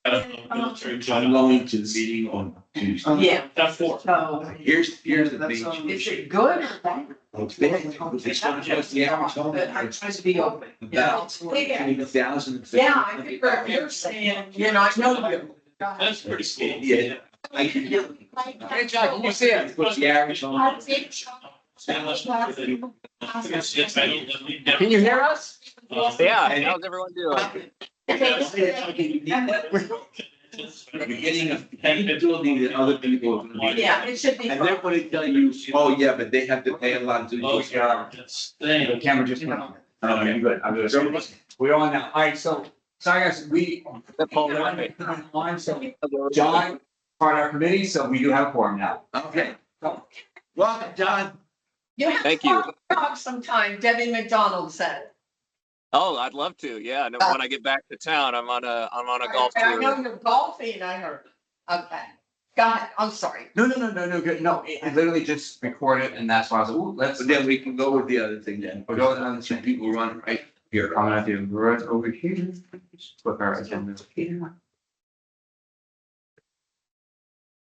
I'm going to the meeting on Tuesday. Yeah. That's four. So, Here's the is thing. it good or bad? It's bad. It's not just the average home. But I try to be open. About Yeah, 20,000. Yeah, I think what you're saying, you know, I know you. That's pretty scary. Yeah. Hey, John, can you see it? What's the average home? Can you hear us? Yeah, how's everyone doing? The beginning of any building that other people are gonna be. Yeah, it should be. And they're gonna tell you, oh, yeah, but they have to pay a lot to do. Oh, yeah. The camera just went on. Oh, you're good. I'm good. We're on now. All right, so, sorry guys, so John, part of our committee, so we do have a quorum now. Okay. Welcome, John. You have Thank to you. talk sometime, Debbie McDonald said. Oh, I'd love to. Yeah, and when I get back to town, I'm on a golf I know tour. you're golfing, I heard. Okay, go ahead, I'm sorry. No, good. No, it literally just recorded and that's why I was like, ooh, let's. But then we can go with the other thing then. We'll go with the other Some thing. people run right here. I'm gonna have to right over here. Put our agenda here.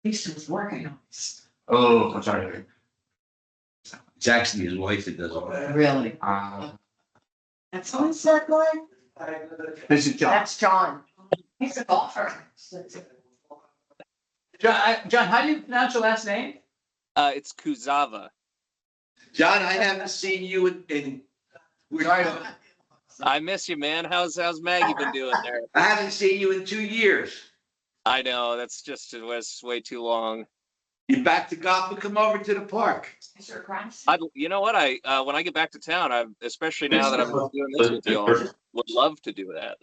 Lisa's working on this. Oh, I'm sorry. It's actually his wife that does all that. Really? That's on circling? This is John. That's John. He's a golfer. John, how do you pronounce your last name? It's Kuzava. John, I haven't seen you in. Sorry. I miss you, man. How's Maggie been doing there? I haven't seen you in 2 years. I know that's just it was way too long. You back to golf, come over to the park. Is there grass? You know what? When I get back to town, especially now that I'm doing this with y'all, would love to do that.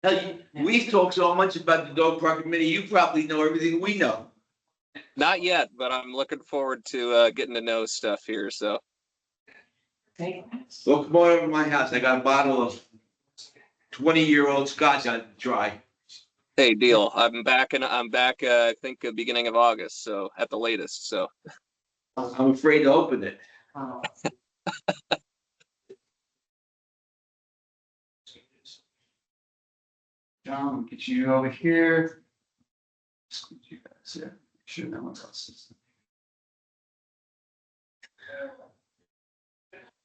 Hell, we've talked so much about the dog park committee, you probably know everything we know. Not yet, but I'm looking forward to getting to know stuff here. So Well, come on over to my house. I got a bottle of 20-year-old scotch I try. hey, deal. I'm back. I think beginning of August, so at the latest. So I'm afraid to open it. Oh. John, we'll get you over here. Squeeze you guys here. Make sure no one else is.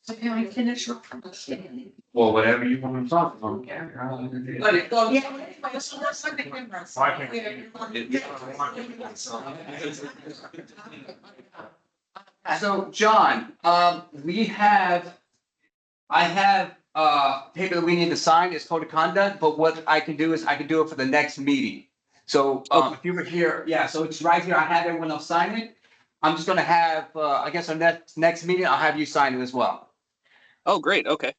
So can I finish your conversation? Well, whatever you want to talk about. Let it go. Yeah, anyway, so let's look at cameras. So, John, I have, paper that we need to sign, it's code of conduct, but what I can do is I can do it for the next meeting. So, if you were here, yeah, so it's right here, I have everyone else sign it. I'm just gonna have, I guess our next meeting, I'll have you sign it as well. oh, great. Okay.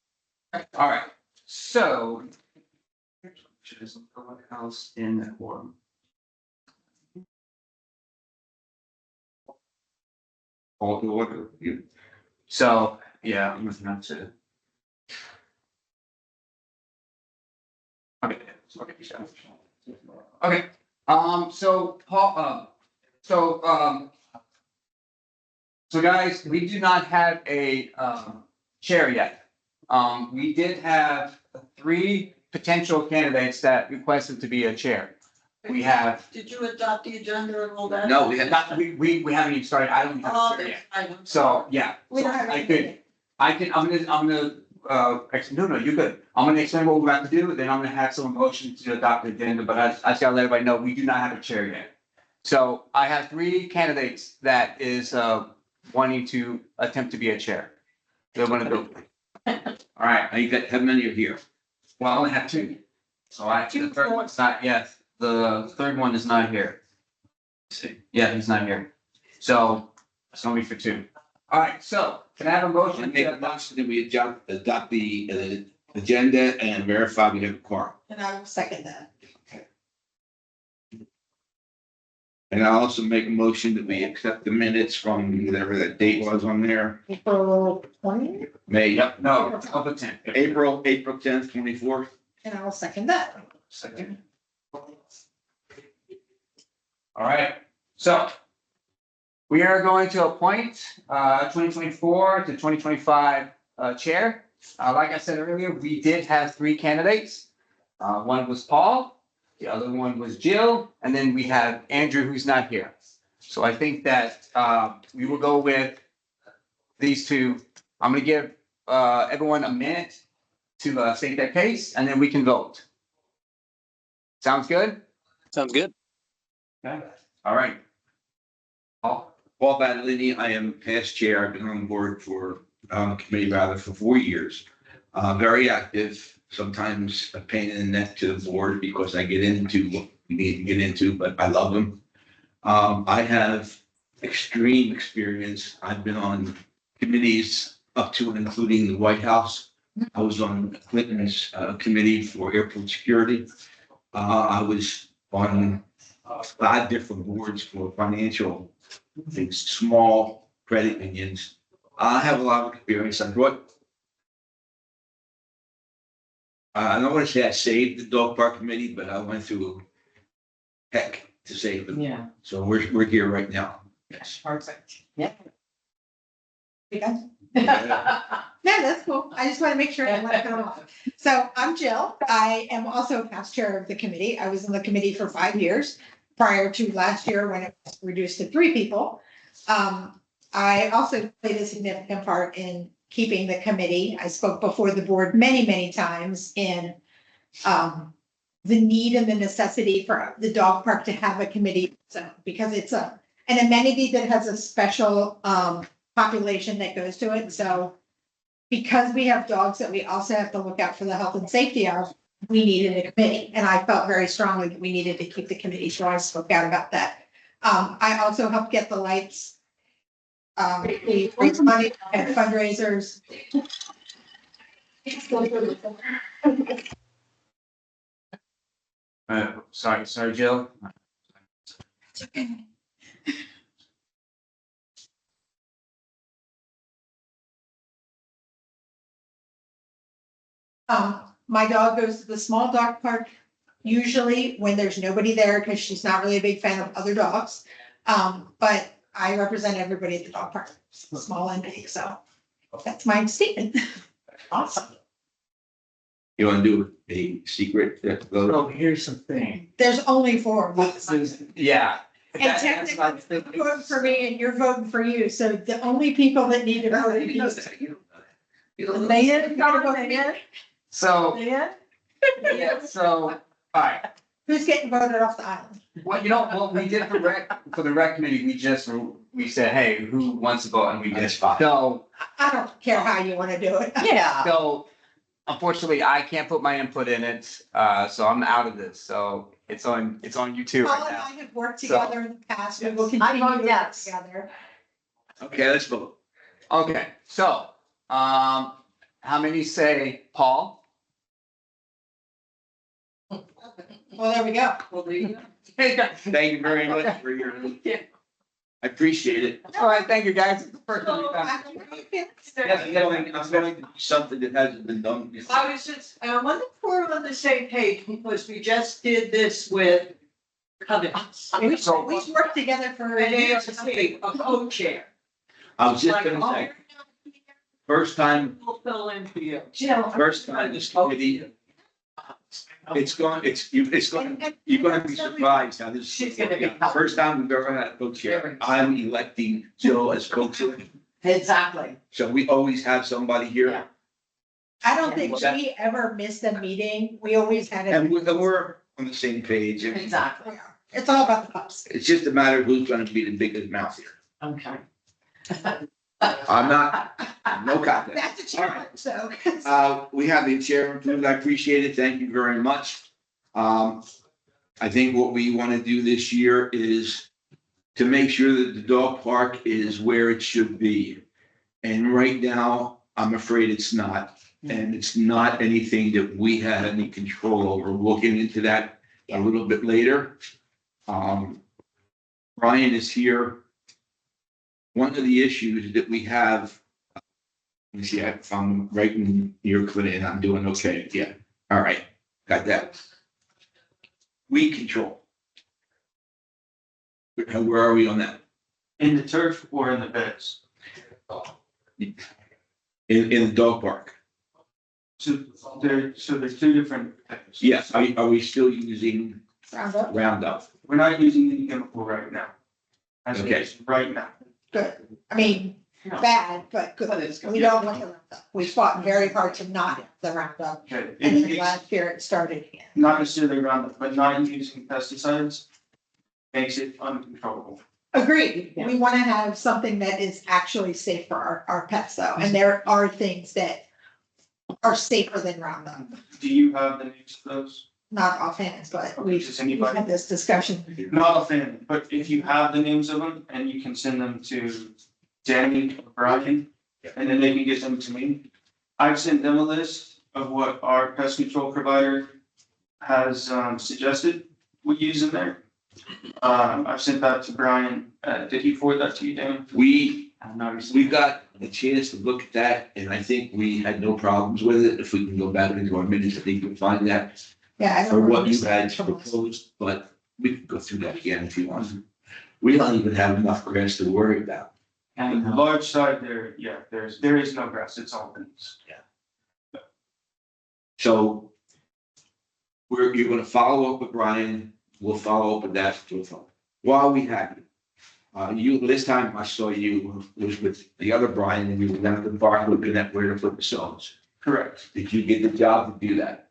All right, so. There's someone else in the forum. All the order, you. So, yeah, I'm looking at it. Okay, okay, so Paul, so guys, we do not have a, chair yet. We did have 3 potential candidates that requested to be a chair. We have, Did you adopt the agenda and all that? No, we have not, we haven't even started, I don't have Oh, a chair yet. I don't. So, yeah, We so don't have I could, anything. I'm gonna, no, you're good. I'm gonna explain what we're about to do, then I'm gonna have some motion to adopt the agenda, but I just gotta let everybody know, we do not have a chair yet. So I have 3 candidates that is, wanting to attempt to be a chair. They wanna go. All right, You got, how many are here? well, I only have 2. So the third one's not yet, the third one is not here. See, yeah, he's not here. So it's gonna be for 2. All right, so can I have a I motion? make a motion that we adopt the agenda and verify we have a quorum. And I will second that. And I also make a motion that we accept the minutes from whatever that date was on there. April 20th, May, Yep, no, October 10th. April 10th, 24th. and I will second that. Second. All right, so we are going to appoint 2024 to 2025 chair. Like I said earlier, we did have 3 candidates. One was Paul, the other one was Jill, and then we have Andrew, who's not here. So I think that, we will go with these two. I'm gonna give, everyone a minute to, state their case, and then we can vote. Sounds good? Sounds good. Okay. All right. Paul? Paul Badalini, I am past chair. I've been on the board for, committee rather, for 4 years. Very active, sometimes a pain in the neck to the board because I get into what we need to get into, but I love them. I have extreme experience. I've been on committees up to and including the White House. I was on Clinton's committee for airport security. I was on 5 different boards for financial things, small credit unions. I have a lot of experience. I brought, I don't want to say I saved the dog park committee, but I went through heck to save them. Yeah. So we're here right now. Yes, perfect. Yeah. You guys? Yeah. No, that's cool. I just want to make sure I let it go off. So I'm Jill. I am also past chair of the committee. I was in the committee for 5 years prior to last year when it was reduced to 3 people. I also played a significant part in keeping the committee. I spoke before the board many, many times in the need and the necessity for the dog park to have a committee. So because it's an amenity that has a special population that goes to it. So because we have dogs that we also have to look out for the health and safety of, we needed a committee. And I felt very strongly that we needed to keep the committee, so I spoke out about that. I also helped get the lights. We raised money at fundraisers. Sorry, Jill. My dog goes to the small dog park usually when there's nobody there because she's not really a big fan of other dogs. But I represent everybody at the dog park, small and big, so that's my statement. Awesome. You want to do a secret vote? So here's the thing. There's only 4 of us. Yeah. And That's technically, what I'm you're voting for me and you're voting for you, so the only people that need to vote are you. They didn't go, they did, So, they did. yeah, so, all right. Who's getting voted off the island? Well, you know, what we did for the rec committee, we said, hey, who wants to vote? And we did. That's fine. So, I don't care how you want to do it. Yeah. so unfortunately, I can't put my input in it, so I'm out of this. So it's on you two Paul right and now. I have worked together in the past. We will I continue vote to work yes. together. Okay, let's vote. Okay, so, how many say Paul? Well, there we go. Well, there you go. Thank you very much for your, I appreciate it. All right, thank you, guys. It's the first time we've done I it. don't know if it's- I'm going to do something that hasn't been done before. I was just, I wonder if we're on the same page, because we just did this with Cummins. We've So- worked together for. An ARC, a co-chair. I was just Like, gonna oh, say, first time, we'll fill in for you. Jill. first time this committee, it's going, you're gonna be surprised how this. She's gonna be- First time we've ever had a co-chair. I'm electing Jill as co-chair. Exactly. So we always have somebody here. I don't think we ever missed a meeting. We always had it. And we're on the same page. Exactly. It's all about the pups. It's just a matter of who's gonna be the biggest mouth here. Okay. I'm not, no contest. That's a All right. challenge, so. We have the chair approved. I appreciate it. Thank you very much. I think what we want to do this year is to make sure that the dog park is where it should be. And right now, I'm afraid it's not. And it's not anything that we had any control over. Looking into that a little bit later. Brian is here. One of the issues that we have, let me see if I'm right in your clinic and I'm doing okay. Yeah. All right. Got that. Weed control. Where are we on that? In the turf or in the beds? In the dog park? So there's two different. things. Yes. Are we still using Roundup, Roundup. We're not using the chemical right now. As it Okay. is right now. good. I mean, bad, but good. We don't want the Roundup. We fought very hard to not have the Roundup. Okay, And then it's last year it started again. not necessarily Roundup, but not using pesticides makes it uncontrollable. Agreed. We want to have something that is actually safe for our pets though. And there are things that are safer than Roundup. Do you have the names of those? Not offhand, but we've Does anybody? had this discussion. Not a fan, but if you have the names of them and you can send them to Danny or Brian, and then they can get them to me. I've sent them a list of what our pest control provider has suggested we use in there. I've sent that to Brian. Did he forward that to you, Dan? We got a chance to look at that, and I think we had no problems with it. If we can go back into our minutes, I think you'll find that Yeah. I for don't what you remember had from us. proposed, but we can go through that again if you want. We don't even have enough grass to worry about. And the large side there, yeah, there is no grass, it's all things. So you're gonna follow up with Brian, we'll follow up with that to phone. While we have you, this time I saw you was with the other Brian and we were down at the park looking at where to put the stones. Correct. Did you get the job to do that?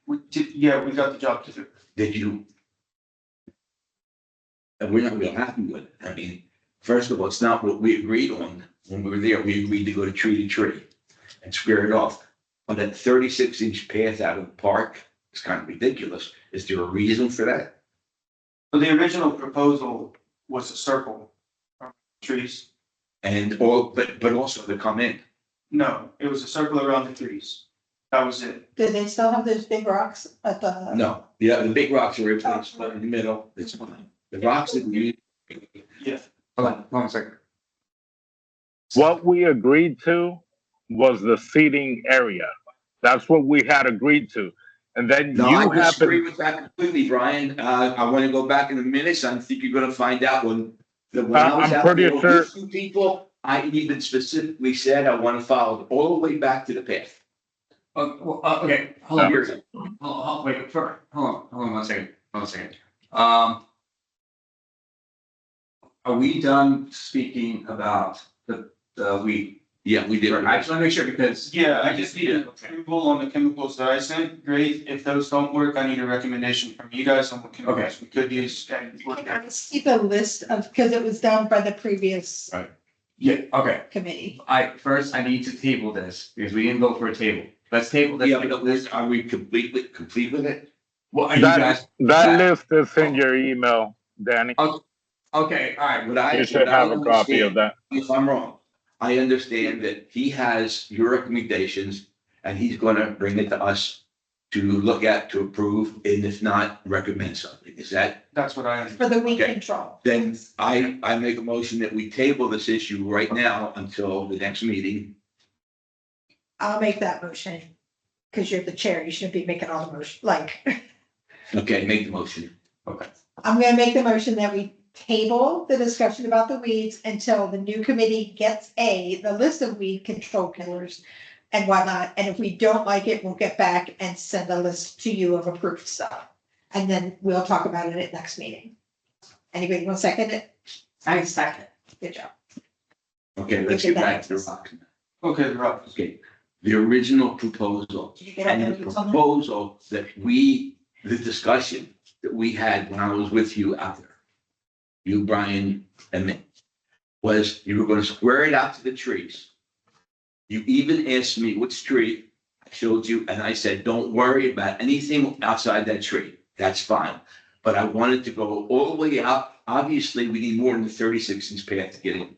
We did, yeah, we got the job to do. Did you? And we're not real happy with it. I mean, first of all, it's not what we agreed on when we were there. We agreed to go to tree and square it off. On that 36-inch path out of the park, it's kind of ridiculous. Is there a reason for that? But the original proposal was a circle of trees. And all, but also to come in. No, it was a circle around the trees. That was it. Do they still have those big rocks at the? No, yeah, the big rocks are replaced, but in the middle, it's fine. The rocks that you, Yeah. Hold on a second. What we agreed to was the seating area. That's what we had agreed to. And then no, you I disagree happen, with that completely, Brian. I want to go back in the minutes. I think you're gonna find out when I was I'm out pretty there sure- with you people, I even specifically said I want to follow all the way back to the path. Okay, hold on. Wait, hold on 1 second, 1 second. Are we done speaking about the weed? Yeah, we did. I just want to make sure because. Yeah, I just need approval on the chemicals that I sent. Great. If those don't work, I need a recommendation from you guys on what chemicals we could use and work Can I with. see the list of, because it was done by the previous Yeah, okay. committee. I need to table this because we didn't vote for a table. Let's table this. Yeah, but are we complete with it? Well, are you that, guys? that list is in your email, Danny. Okay, all right. What I- You should have a copy of that. If I'm wrong, I understand that he has your recommendations and he's gonna bring it to us to look at, to approve, and if not, recommend something. Is that, That's what I understand. For the weed Okay. control. then I make a motion that we table this issue right now until the next meeting. I'll make that motion. Because you're the chair, you shouldn't be making all the motion, like, Okay, make the motion. I'm gonna make the motion that we table the discussion about the weeds until the new committee gets the list of weed control killers and whatnot, and if we don't like it, we'll get back and send a list to you of approved stuff. And then we'll talk about it at next meeting. Anybody want to second it? I second. Good job. Okay, let's get back to the rock. Okay, the rock. Okay, the original proposal. Did you get all And the the weeds on that? proposal that the discussion that we had when I was with you out there, you, Brian, and me, was you were gonna square it out to the trees. You even asked me which tree, I showed you, and I said, don't worry about anything outside that tree. That's fine. But I wanted to go all the way out. Obviously, we need more than the 36-inch path to get in.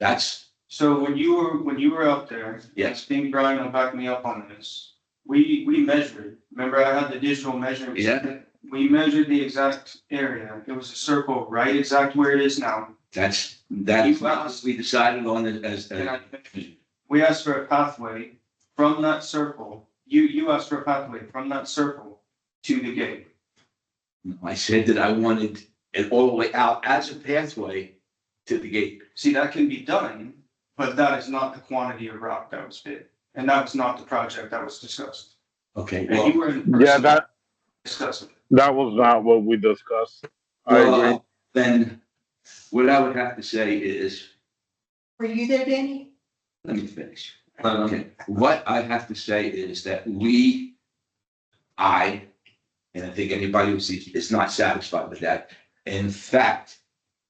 That's, So when you were out there. Yes. I think Brian will back me up on this. We measured. Remember I had the digital measurements? yeah, We measured the exact area. It was a circle right exact where it is now. that's what we decided on as, And I think we asked for a pathway from that circle. You asked for a pathway from that circle to the gate. I said that I wanted it all the way out as a pathway to the gate. See, that can be done, but that is not the quantity of rock that was bid. And that was not the project that was discussed. Okay, And well, you were in Yeah, person. discuss it. That was not what we discussed. I agree. Well, then what I would have to say is, Were you there, Danny? let me finish. Okay, what I have to say is that and I think anybody who sees is not satisfied with that. In fact,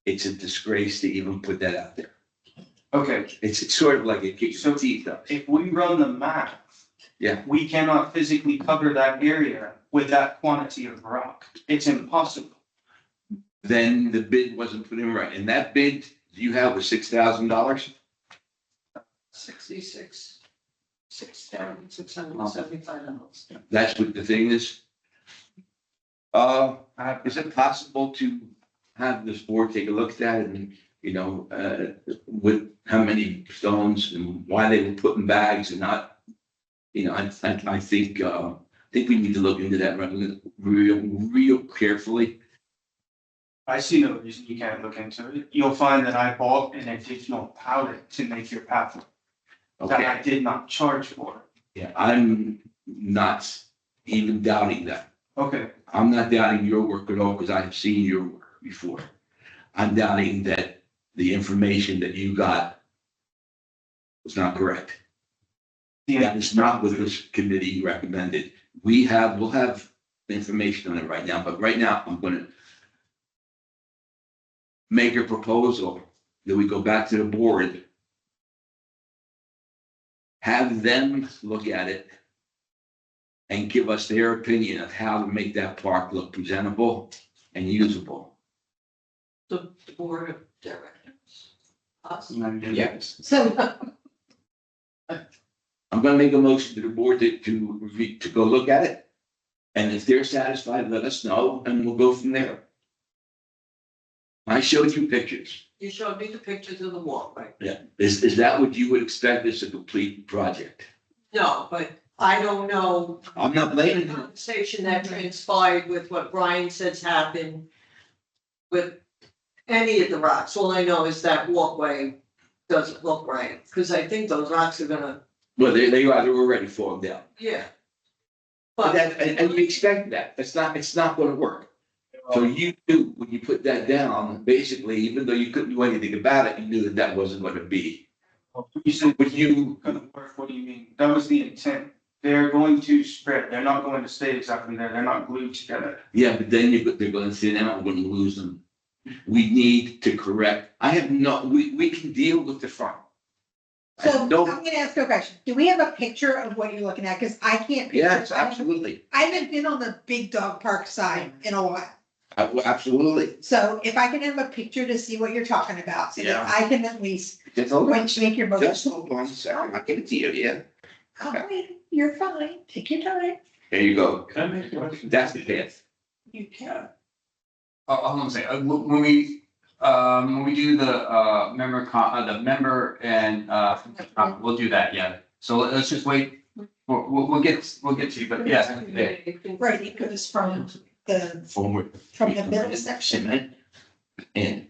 it's a disgrace to even put that out there. Okay, It's sort of like it kicks your teeth up. if we run the math. Yeah. We cannot physically cover that area with that quantity of rock. It's impossible. Then the bid wasn't put in right. And that bid you have was $6,000? 66, $6,675. That's what the thing is. Is it possible to have this board take a look at that and, with how many stones and why they were put in bags and not, I think we need to look into that real carefully. I see no reason you can't look into it. You'll find that I bought an additional powder to make your pathway that Okay, I did not charge for. yeah, I'm not even doubting that. Okay, I'm not doubting your work at all because I have seen your work before. I'm doubting that the information that you got was not correct. That is not what this committee recommended. We'll have information on it right now, but right now I'm gonna make a proposal that we go back to the board, have them look at it and give us their opinion of how to make that park look presentable and usable. The board of directors. Us. Yes. So, I'm gonna make a motion to the board to go look at it. And if they're satisfied, let us know and we'll go from there. I showed you pictures. You showed me the pictures of the walkway. Yeah. Is that what you would expect as a complete project? No, but I don't know I'm not the blaming you. conversation that transpired with what Brian says happened with any of the rocks. All I know is that walkway doesn't look right, because I think those rocks are gonna, Well, they are already falling down. yeah. But But and you expect that. It's not gonna work. So you knew when you put that down, basically, even though you couldn't do anything about it, you knew that wasn't gonna be. you said Would you, gonna work, what do you mean? That was the intent. They're going to spread. They're not going to stay exactly there. They're not glued together. yeah, but then they're gonna thin out, we're gonna lose them. We need to correct. We can deal with the front. I so I'm don't- gonna ask you a question. Do we have a picture of what you're looking at? Because I can't. picture- Yes, absolutely. I haven't been on the big dog park side in a while. Absolutely. So if I can have a picture to see what you're talking about, so that Yeah. I can at least, Just hold when on. you make your Just motion. hold on a second. I'll give it to you, yeah. Oh, wait, you're fine. Take your time. There you go. Can I make a question? That's the path. You can. Hold on a second, when we do the member and, we'll do that, yeah. So let's just wait, we'll get to you, but yes. Right, it goes from Forward. from the middle section, Cement. And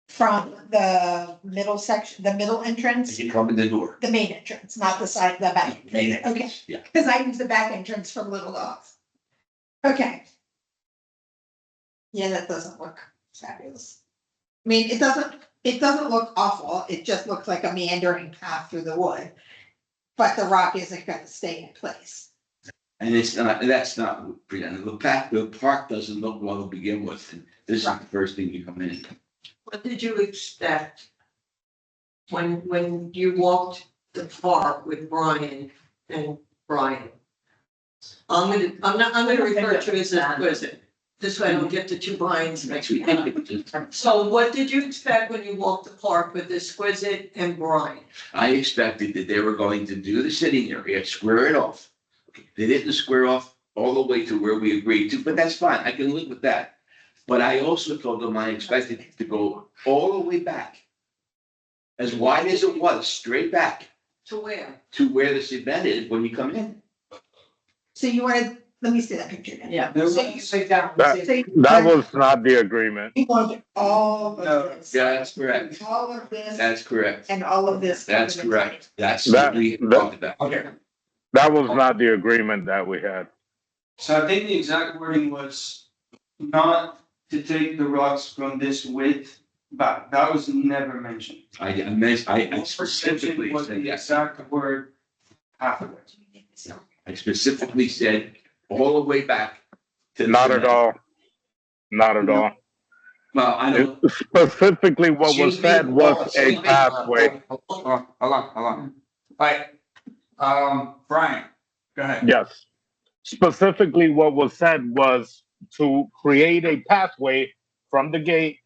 from the middle section, the middle entrance, you come in the door. the main entrance, not the side, the back. Okay, Yeah. because I use the back entrance for little dogs. Okay. Yeah, that doesn't look fabulous. I mean, it doesn't look awful. It just looks like a meandering path through the wood. But the rock isn't gonna stay in place. And that's not presentable. The park doesn't look well to begin with. And this is the first thing you come in. what did you expect when you walked the park with Brian and Brian? I'm gonna refer to it as exquisite. This way I don't get the two Brians mixed up. So what did you expect when you walked the park with Exquisite and Brian? I expected that they were going to do the sitting area, square it off. They didn't square off all the way to where we agreed to, but that's fine. I can live with that. But I also told them I expected it to go all the way back. As wide as it was, straight back To where? to where the cement is when you come in. So you wanted, let me see that picture again. Yeah. So That, so you- that was not the agreement. You wanted all No. of this. Yeah, that's correct. All of this That's correct. and all of this. That's covered in correct. That's That- what we that- talked about. Okay. That was not the agreement that we had. So I think the exact wording was not to take the rocks from this width back. That was never mentioned. I specifically Was said the yes. exact word halfway. I specifically said all the way back to. the Not at cement. all. Not at all. Well, I don't. Specifically, what was said was a pathway. Hold on. All right, Brian, go ahead. Yes. Specifically, what was said was to create a pathway from the gate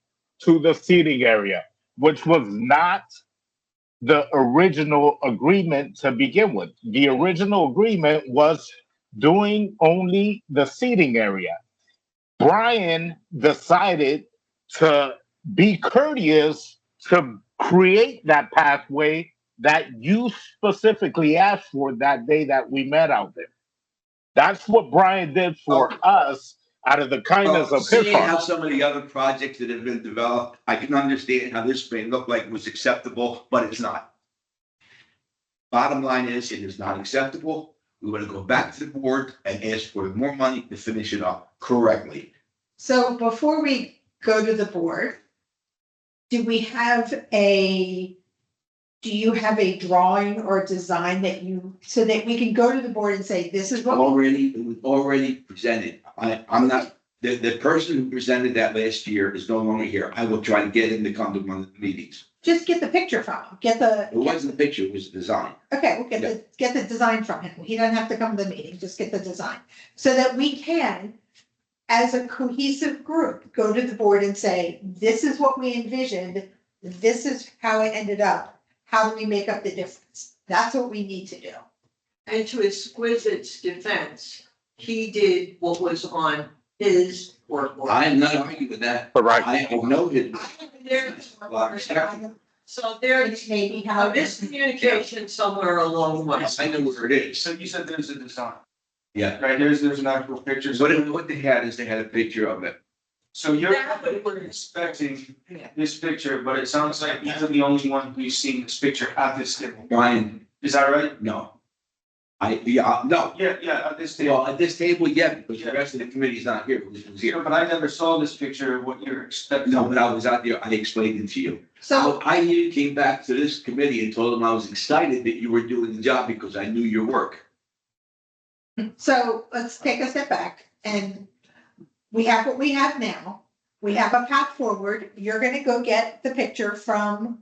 to the seating area, which was not the original agreement to begin with. The original agreement was doing only the seating area. Brian decided to be courteous to create that pathway that you specifically asked for that day that we met out there. That's what Brian did for us out of the kindness of his Seeing how heart. some of the other projects that have been developed, I can understand how this may look like it was acceptable, but it's not. Bottom line is, it is not acceptable. We're gonna go back to the board and ask for more money to finish it up correctly. So before we go to the board, do you have a drawing or design that so that we can go to the board and say, this is what, It was already presented. I'm not, the person who presented that last year is no longer here. I will try to get him to come to one of the meetings. just get the picture from him, It wasn't a picture, it was a design. okay, we'll get the design from him. He doesn't have to come to the meeting, just get the design. So that we can, as a cohesive group, go to the board and say, this is what we envisioned, this is how it ended up. How do we make up the difference? That's what we need to do. And to Exquisite's defense, he did what was on his workbook. I am not arguing with that. Correct. I have no hidden. So there's Maybe a how. miscommunication somewhere along the way. I know where it is. So you said there's a design, Yeah. right? There's an actual picture. What they had is they had a picture of it. So you're That would work. expecting Yeah. this picture, but it sounds like you're the only one who's seen this picture at this table. Brian, Is that right? no. No. Yeah, at this table. Well, at this table, yeah, because the rest of the committee's not here, who was here. But I never saw this picture of what you're expecting. No, when I was out there, I explained it to you. So, I came back to this committee and told them I was excited that you were doing the job because I knew your work. so let's take a step back and we have what we have now. We have a path forward. You're gonna go get the picture from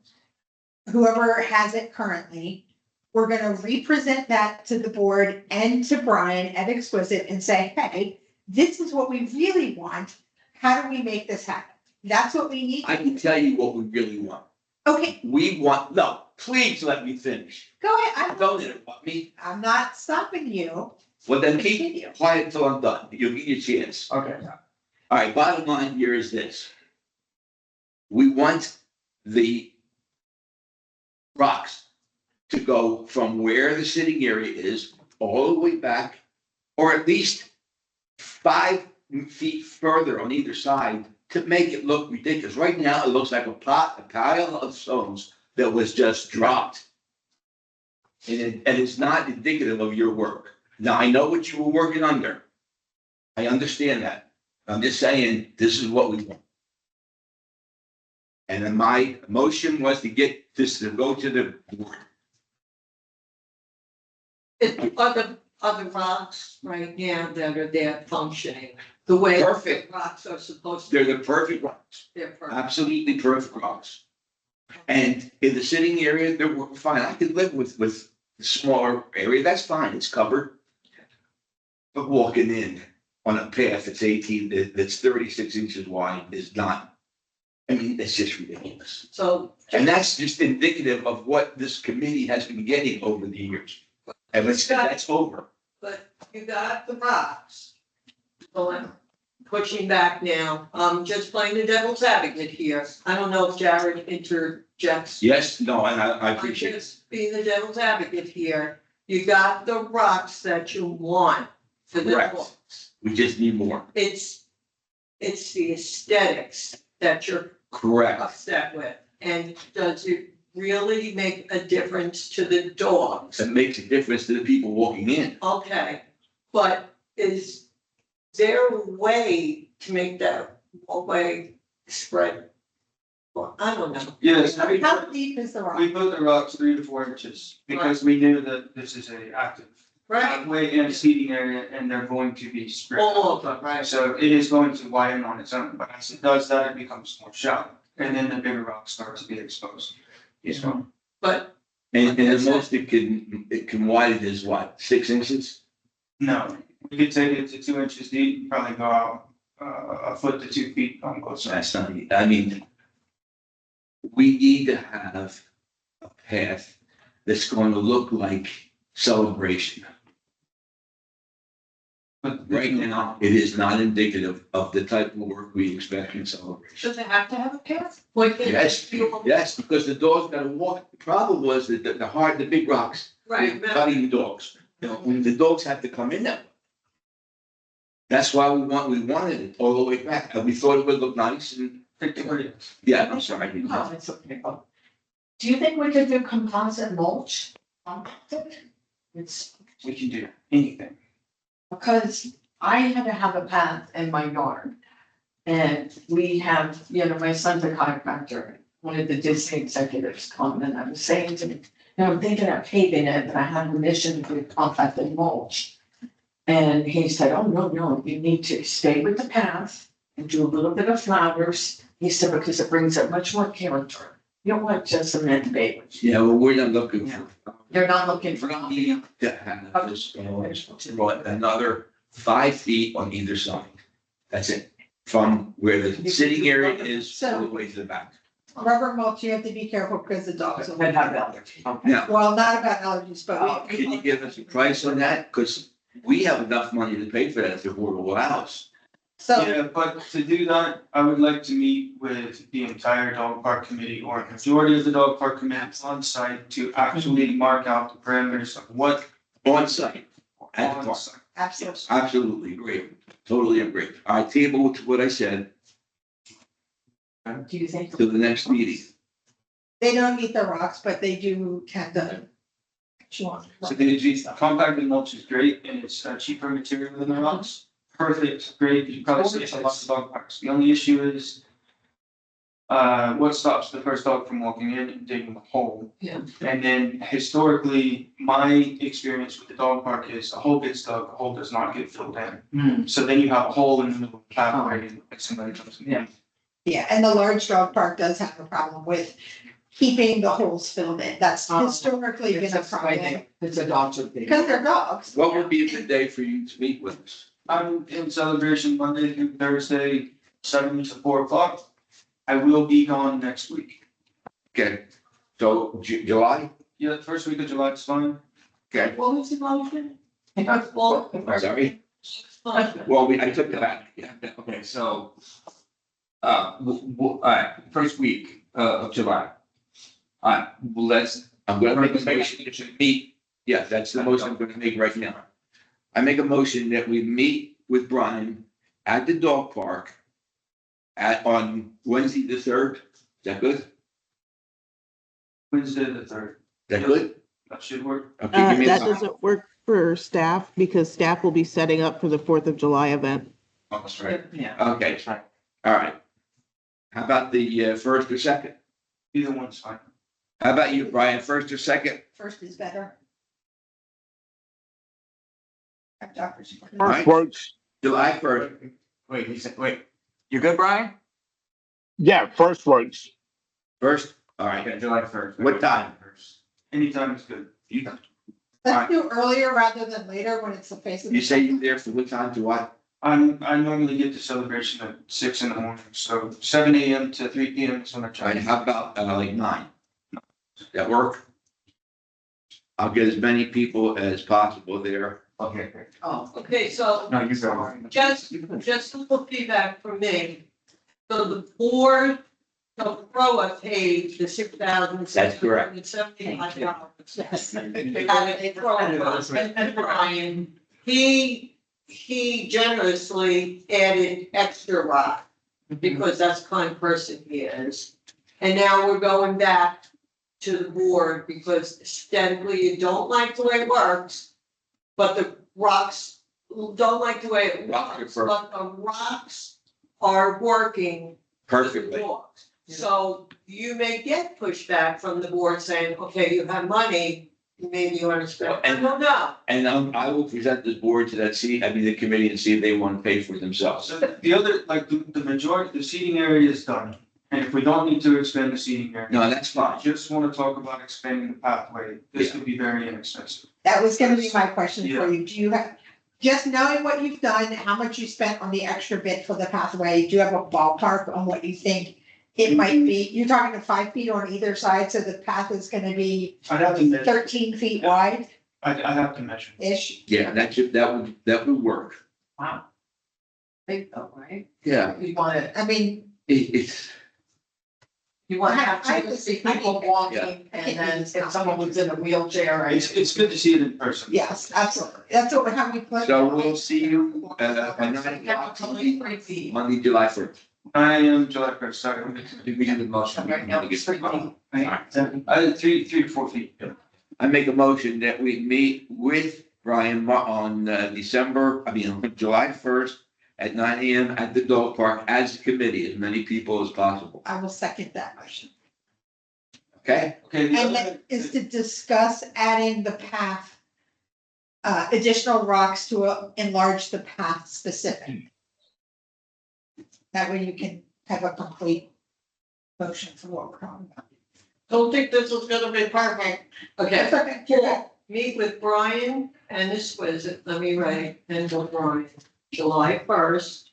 whoever has it currently. We're gonna represent that to the board and to Brian at Exquisite and say, hey, this is what we really want. How do we make this happen? That's what we need. I can tell you what we really want. Okay, No, please let me finish. go ahead. Don't interrupt me. I'm not stopping you. Well, then Continue. keep quiet until I'm done. You'll get your chance. Okay. All right, bottom line here is this. We want the rocks to go from where the sitting area is all the way back, or at least 5 feet further on either side to make it look ridiculous. Right now, it looks like a pile of stones that was just dropped. And it's not indicative of your work. Now, I know what you were working under. I understand that. I'm just saying, this is what we want. And then my motion was to get this to go to the board. Other rocks right now that are there functioning, the way Perfect. rocks are supposed to. They're the perfect rocks, They're perfect. absolutely perfect rocks. And in the sitting area, they're fine. I could live with the smaller area. That's fine. It's covered. But walking in on a path that's 36 inches wide is not, I mean, it's just ridiculous. So. And that's just indicative of what this committee has been getting over the years. And that's over. But you got the rocks. So I'm pushing back now. I'm just playing the devil's advocate here. I don't know if Jared interjects. Yes, no, and I I'm appreciate it. just being the devil's advocate here. You got the rocks that you want for the Correct. books. We just need more. It's the aesthetics that you're Correct. upset with. And does it really make a difference to the dogs? That makes a difference to the people walking in. Okay, but is there a way to make that walkway spread? Well, I don't know. Yes, How deep is the rock? we put the rocks 3 to 4 inches because we knew that this is a active Right, way in a seating area and they're going to be spread. all of them, right? So it is going to widen on its own, but as it does that, it becomes more shallow, and then the bigger rocks start to be exposed. So, But And the most it can widen is what, 6 inches? no, we could take it to 2 inches deep, probably go out a foot to 2 feet on both sides. That's not, I mean, we need to have a path that's going to look like Celebration. But Right now, it is not indicative of the type of work we expect in Celebration. Should they have to have a path? what can Yes, yes, because the dog's gotta walk. The problem was that the big rocks, Right, cutting the dogs. You know, when the dogs have to come in that way. That's why we wanted it all the way back, and we thought it would look nice and, Victoria, yeah, I'm sorry. No, it's okay. Do you think we could do composite mulch? It's we can do anything. because I had to have a path in my yard. And we have, my son's a chiropractor, one of the Disney executives come, and I was saying to him, I'm thinking of paving it, but I have a mission to compacted mulch. And he said, oh, no, you need to stay with the path and do a little bit of flowers. He said, because it brings up much more character. You don't want just cement pavers. Yeah, well, we're not looking for. You're not looking for. We need to have this, another 5 feet on either side. That's it, from where the sitting area is all the way to the back. Rubber mulch, you have to be careful because the dogs will. And have allergies. Okay. Now, Well, not about allergies, but we. can you give us a price on that? Because we have enough money to pay for that if the board will allow us. So, Yeah, but to do that, I would like to meet with the entire dog park committee or a majority of the dog park committee on site to actually mark out the parameters of what. On site, at the on park. site. absolutely. Absolutely agree, totally agree. All right, table to what I said Do you think? to the next meeting. They don't eat the rocks, but they do tend to. chew on. So the compacted mulch is great and it's a cheaper material than the rocks. Perfect, great, you probably see it a lot of dog parks. The only issue is what stops the first dog from walking in and digging the hole? Yeah. And then historically, my experience with the dog park is a hole gets dug, the hole does not get filled in. So then you have a hole in the middle of the pathway and somebody comes in. Yeah. Yeah, and the large dog park does have a problem with keeping the holes filled in. That's historically been a problem. It's a dog to be. Because they're dogs. What would be a good day for you to meet with us? I'm in Celebration Monday through Thursday, 7 to 4 o'clock. I will be gone next week. Okay, so July? Yeah, the first week of July is fine. Okay, What was the motion? Well, sorry. it's fine. Well, I took it back, yeah. Okay, so, all right, first week, of July. All right, let's, I'm gonna make a motion to meet, yeah, that's the motion I'm gonna make right now. I make a motion that we meet with Brian at the dog park on Wednesday the 3rd. Is that good? Is Wednesday the 3rd. that good? That should work. Okay, give me a That time. doesn't work for staff because staff will be setting up for the 4th of July event. Oh, that's right. Yeah. Okay, all right. How about the first or second? Either one's fine. How about you, Brian, first or second? First is better. Doctors. Right. First works, July 1st. wait, he said, wait, you're good, Brian? yeah, first works. First, all right. Okay, July 1st. What time? Anytime is good. You Let's do earlier rather than later when it's the face of. you the say you're there for what time to what? I normally get to Celebration at 6 in the morning, so 7 AM to 3 PM is when I All try. right, how about like 9? That work? I'll get as many people as possible there. Okay, great. Oh, Okay, so No, you go. just a little feedback from me. So the board, so Roa paid the $6,675. And Brian, he generously added extra rock, because that's the kind of person he is. And now we're going back to the board, because aesthetically you don't like the way it works, but the rocks don't like the way it Rocks are looks, perfect. but the rocks are working with the Perfectly. dogs. So you may get pushback from the board saying, okay, you have money, maybe you understand. I don't know. And I will present this board to that the committee and see if they want to pay for it themselves. So the other, like, the majority, the seating area is done, and if we don't need to expand the seating area. No, that's I fine. just wanna talk about expanding the pathway, this could be very inexpensive. That was gonna be my question for you. Do you have, just knowing what you've done, how much you spent on the extra bit for the pathway, do you have a ballpark on what you think it might be? You're talking to 5 feet on either side, so the path is gonna be I'd have to measure, 13 feet wide-ish? I'd have to measure. Yeah, that would work. Wow. Big though, right? Yeah, You want it, I mean, it's, you want to have I two to would- see I people think- walking, and then if someone was in a wheelchair. It's good to see it in person. yes, absolutely. That's what, how we put. so we'll see you, on 9 o'clock, Monday, July 1st. I am July first, sorry. Did we do the motion? Right now, it's 3 feet. 3 to 4 feet. I make a motion that we meet with Brian on July 1st at 9 AM at the dog park as a committee, as many people as possible. I will second that motion. Okay? Okay. the And other- that is to discuss adding the path, additional rocks to enlarge the path specific. That way you can have a complete motion for what we're talking about. Don't think this is gonna be perfect. Okay, That's okay. You're good. Paul, meet with Brian and Exquisite, let me write, and with Brian, July 1st.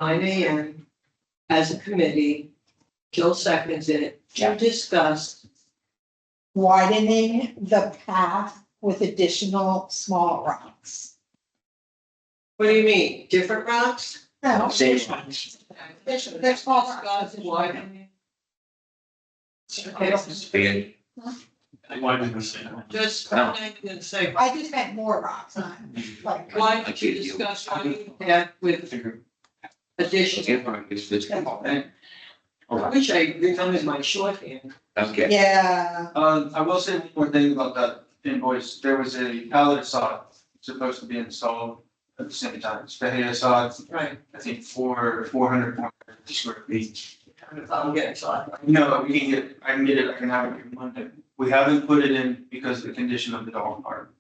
9 AM as a committee, Jill seconds it, to discuss, Widening the path with additional small rocks. what do you mean, different rocks? No, Same. they're small rocks. Discuss widening. Expand. Just, I'm gonna say, I just meant more rocks, not like. why don't you discuss widening the path with additional, I wish I remembered my shorthand. Okay. Yeah, I will say one more thing about that invoice, there was a pallet sod supposed to be installed at the same time, it's Bahia sod, Right. I think 400 square feet. I'm getting shot. No, we can get, I can get it, I can have it here Monday. We haven't put it in because of the condition of the dog park.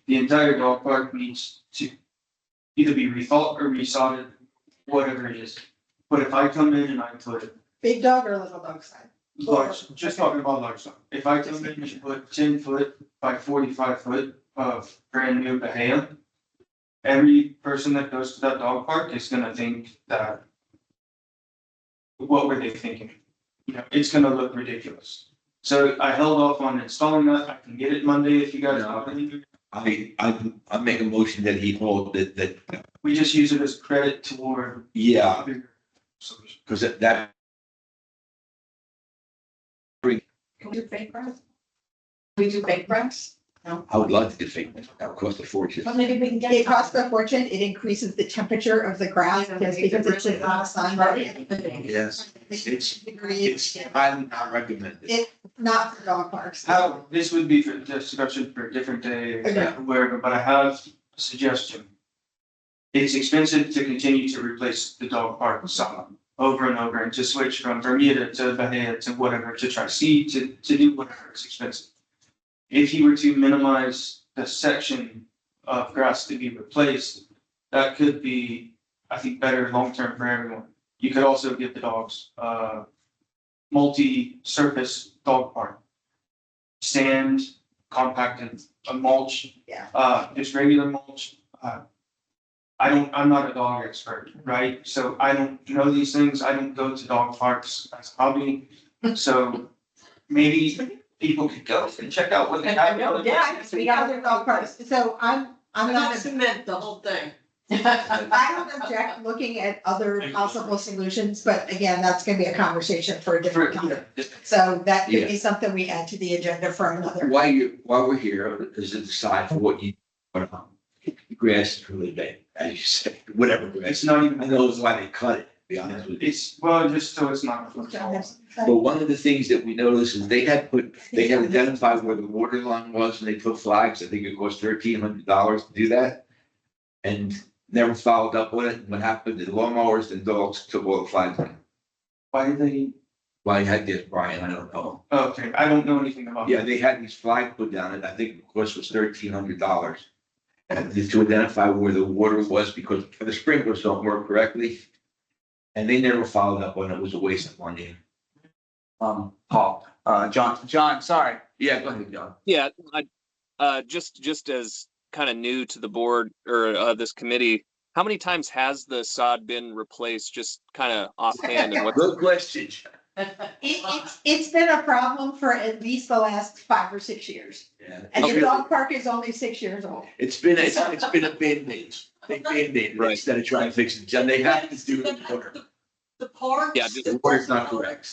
The entire dog park needs to either be rethought or resodded, whatever it is. But if I come in and I put big dog or little dog side? large, just talking about large stuff. If I come in and put 10 foot by 45 foot of brand new Bahia, every person that goes to that dog park is gonna think that, what were they thinking? You know, it's gonna look ridiculous. So I held off on installing that. I can get it Monday if you guys want it. I make a motion that he hold that, We just use it as credit toward. yeah, bigger solution. because that, Can we do fake grass? We do fake grass? I would love to do fake, that would cost a fortune. Well, maybe we can get. It costs a fortune, it increases the temperature of the grass, because it's in the sun, right? Yes, Degrees, it's highly not recommended. It, not for dog parks. How, this would be for discussion for a different day, Okay. wherever, but I have a suggestion. It's expensive to continue to replace the dog park sod over and over and to switch from Bermuda to Bahia to whatever, to Tri-C, to do whatever, it's expensive. If you were to minimize the section of grass to be replaced, that could be, I think, better long-term for everyone. You could also give the dogs, multi-surface dog park. Sand, compacted, a mulch. Yeah. Just regular mulch. I'm not a dog expert, right? So I don't know these things. I don't go to dog parks as a hobby. So maybe people could go and check out what they have. Yeah, we got other dog parks, so I'm I'm not, not cement the whole thing. I don't object looking at other possible solutions, but again, that's gonna be a conversation for a different time. So that could be something we add to the agenda for another. While we're here, is to decide for what you, what, grass is really bad, as you say, whatever grass. It's not even. I know it's why they cut it. be honest with you. It's, well, just so it's not. But one of the things that we noticed is they had identified where the water line was and they put flags. I think it cost $1,300 to do that. And never followed up with it. And what happened, the lawnmowers and dogs took all the flags down. Why did they, Why you had this, Brian, I don't know. okay, I don't know anything about. Yeah, they had these flags put down and I think the cost was $1,300. And to identify where the water was because the sprinklers don't work correctly. And they never followed up on it. It was a waste of money. Paul, John, sorry. Yeah, go ahead, John. Yeah, just as kind of new to the board or this committee, how many times has the sod been replaced? Just kind of offhand, and what? Good question. It's been a problem for at least the last 5 or 6 years. Yeah. And the Okay. dog park is only 6 years old. It's been a Band-Aid. They Band-Aid Right. instead of trying to fix it. John, they have to do it in order. The parks. Yeah, just- The water's not correct.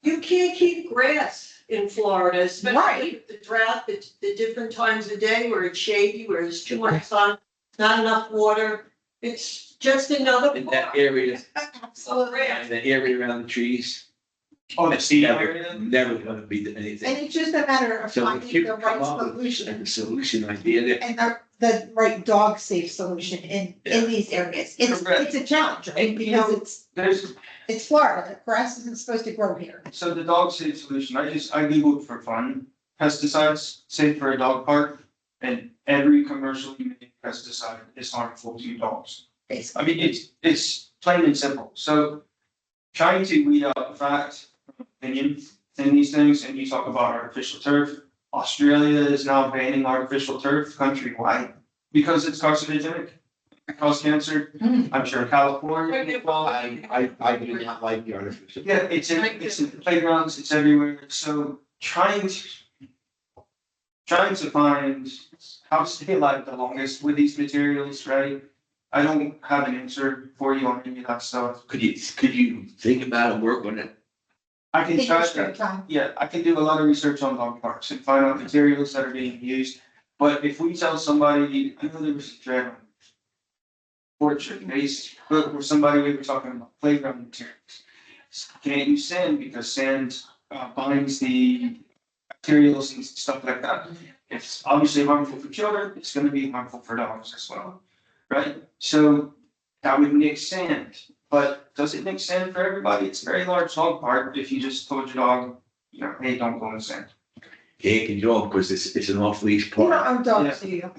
You can't keep grass in Florida, especially Right. with the drought, the different times of day where it's shady, where there's too much sun, not enough water. It's just another In that park. area, Absolutely. in the area around the trees, Oh, the sea never, area? never gonna be And anything. it's just a matter of So if finding you the can come right up with solution. a solution idea that, And the right dog safe solution in these areas. Correct. It's a challenge, right? Because it's Florida. Grass isn't supposed to grow here. So the dog safe solution, I Googled for fun, pesticides safe for a dog park. And every commercially made pesticide is harmful to dogs. Basically. I mean, it's plain and simple. So trying to weed out fact, opinion in these things, and you talk about artificial turf. Australia is now banning artificial turf countrywide because it's carcinogenic, cause cancer. I'm sure California. I do not like the artificial. Yeah, it's in the playgrounds, it's everywhere, so trying to find how to stay alive the longest with these materials, right? I don't have an answer for you on any of that stuff. Could you think about it, work on it? I can Take try your spare to, time. yeah, I can do a lot of research on dog parks and find out materials that are being used. But if we tell somebody, I know there was a thread on portrait based, but where somebody, we were talking about playground materials. Can't use sand because sand binds the materials and stuff like that. It's obviously harmful for children, it's gonna be harmful for dogs as well, right? So that would mix sand, but does it mix sand for everybody? It's a very large dog park if you just told your dog, you know, hey, don't go in sand. Can't control because it's an off-leash You don't park. own dogs, do you?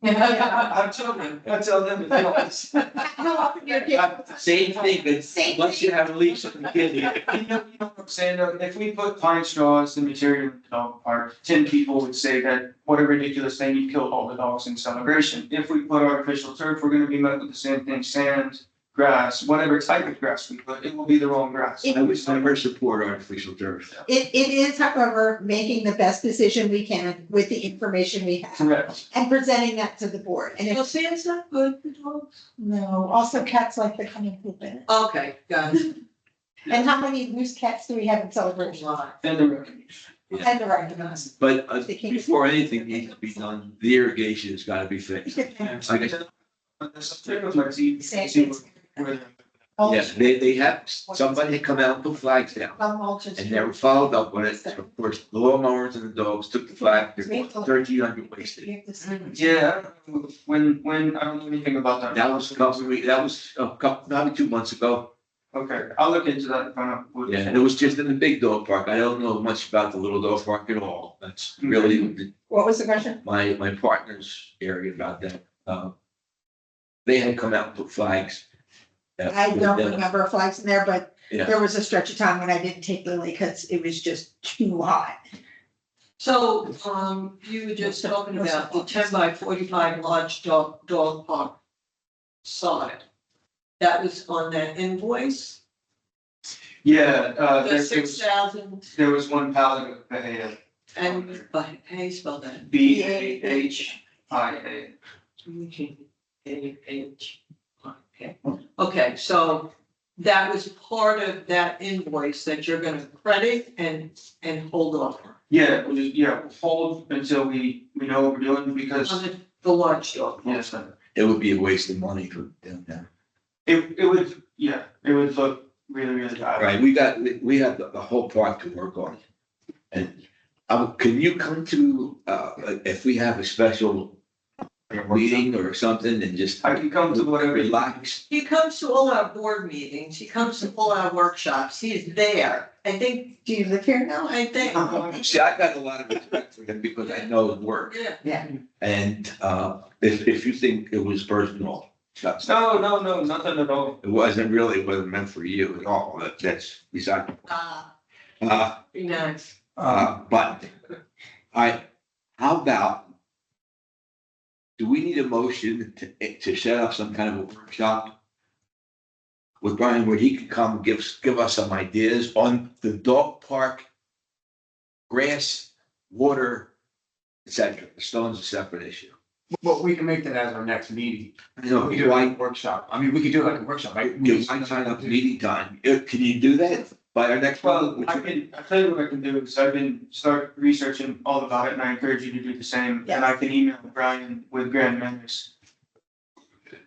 I'm children, I tell them, if they don't. How often do you get? Same thing, but once you have a leash on the kid, You know what I'm saying, though? If we put pine straws, the material in the dog park, 10 people would say that, what a ridiculous thing, you killed all the dogs in celebration. If we put artificial turf, we're gonna be met with the same thing, sand, grass, whatever type of grass we put, it will be the wrong grass. I would never support artificial turf. It is, however, making the best decision we can with the information we have Correct. and presenting that to the board. And Well, if, sand's not good for dogs. no, also cats like to come and poop in it. Okay, got it. And how many loose cats do we have in A celebration? lot. And the recognition. And the recognize. But before anything needs to be done, the irrigation has got to be fixed. Like I said, yeah, they have, somebody come out and put flags down and never followed up on it. Of course, the lawnmowers and the dogs took the flag, they're 1,300 wasted. Yeah, when, I don't know anything about that. That was a couple of weeks, that was a couple, probably 2 months ago. Okay, I'll look into that and find out. what- Yeah, and it was just in the big dog park. I don't know much about the little dog park at all. That's really What was the question? my partner's area about that. They had come out and put flags. I don't remember flags in there, but Yeah. there was a stretch of time when I didn't take Lily because it was just too hot. So, you were just talking about the 10 by 45 large dog park side. That was on that invoice, Yeah, the there 6,000 there was one pallet of Bahia, and, how do you spell that? BAHIA. Okay, so that was part of that invoice that you're gonna credit and hold over Yeah, we'll hold until we know what we're doing because, on the large dog. yes, sir. It would be a waste of money for them now. It would, yeah, it would look really, really All bad. right, we have the whole park to work on. And, can you come to, if we have a special meeting or something and just I can come to whatever. relax? He comes to all our board meetings, he comes to all our workshops, he's there. I think, Do you live here now? I think. See, I got a lot of respect for him because I know his work. Yeah. Yeah. And, if you think it was personal, that's, No, nothing at all. it wasn't meant for you at all. That's beside. Be nice. But how about, do we need a motion to set up some kind of a workshop with Brian where he can come give us some ideas on the dog park, grass, water, et cetera. The stone's a separate issue. Well, we can make that as our next meeting. I know, We could do why, like a workshop. I mean, we could do like a workshop, right? why sign up meeting time? Can you do that by our next? Well, meeting? I'll tell you what I can do is start researching all about it and I encourage you to do the same. And I can email Brian with Grand Menace.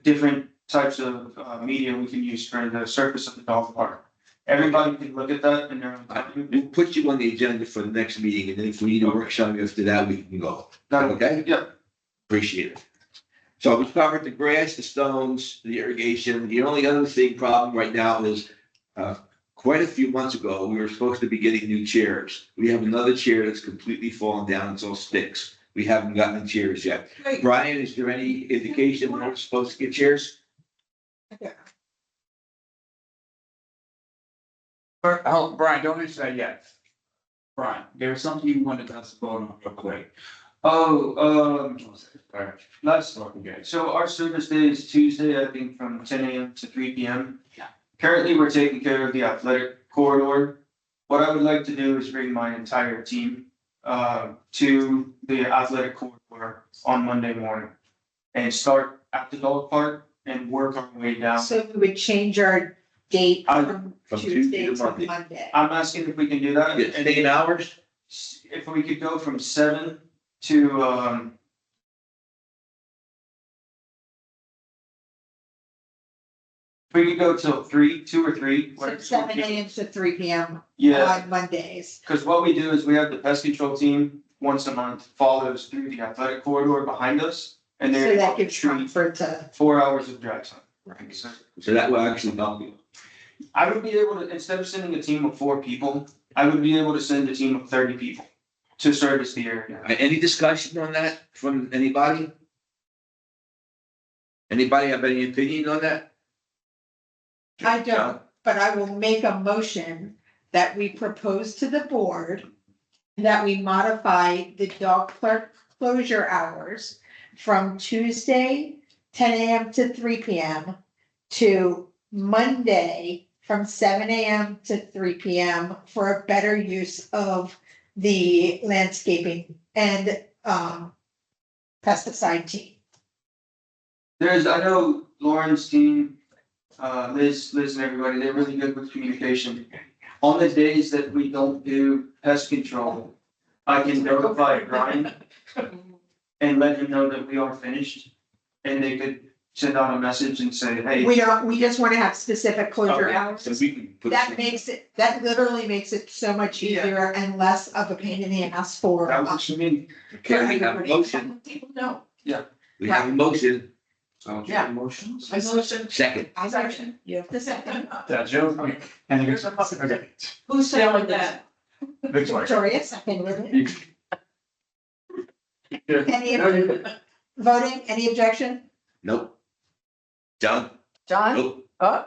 Different types of media we can use for the surface of the dog park. Everybody can look at that in their own time. We'll put you on the agenda for the next meeting, and then if we need a workshop after that, we can go. Okay? Yeah, Appreciate it. So we covered the grass, the stones, the irrigation. The only other problem right now is, quite a few months ago, we were supposed to be getting new chairs. We have another chair that's completely fallen down. It's all sticks. We haven't gotten the chairs yet. Great. Brian, is there any indication when we're supposed to get chairs? Oh, Brian, don't answer that yet. Brian, there was something you wanted us to vote on real quick. oh, All right, let's, talk again. so our service day is Tuesday, I think, from 10 a.m. to 3 p.m. Yeah. Currently, we're taking care of the athletic corridor. What I would like to do is bring my entire team to the athletic corridor on Monday morning and start at the dog park and work our way down. So we would change our date from From Tuesday Tuesday to to Monday. Monday. I'm asking if we can do that. Yeah, 10 hours? If we could go from 7 to, if we could go till 2 or 3. So whatever. 7 a.m. to 3 p.m. Yeah, on Mondays. because what we do is we have the pest control team once a month follows through the athletic corridor behind us. And So they're that able to gives treat comfort to, 4 hours of drive time. Right. So So that will actually help you. I would be able to, instead of sending a team of 4 people, I would be able to send a team of 30 people to service the area. Any discussion on that from anybody? Anybody have any opinion on that? I don't, but I will make a motion that we propose to the board that we modify the dog park closure hours from Tuesday, 10 a.m. to 3 p.m. to Monday from 7 a.m. to 3 p.m. for a better use of the landscaping and pesticide team. I know Lauren's team, Liz and everybody, they're really good with communication. On the days that we don't do pest control, I can notify Brian and let him know that we are finished. And they could send out a message and say, hey. We just want to have specific closure Okay, hours. So we can put. That literally makes it so much easier and less of a pain in the ass for. That works for me. Okay, we have a motion. People know. We have a motion. Yeah. Motions? I motion. Second. I motion, you have to second. Joe, and there's okay. Who's selling that? Victoria. Victoria seconded it. Any voting, any objection? Nope. John? John? Nope. No.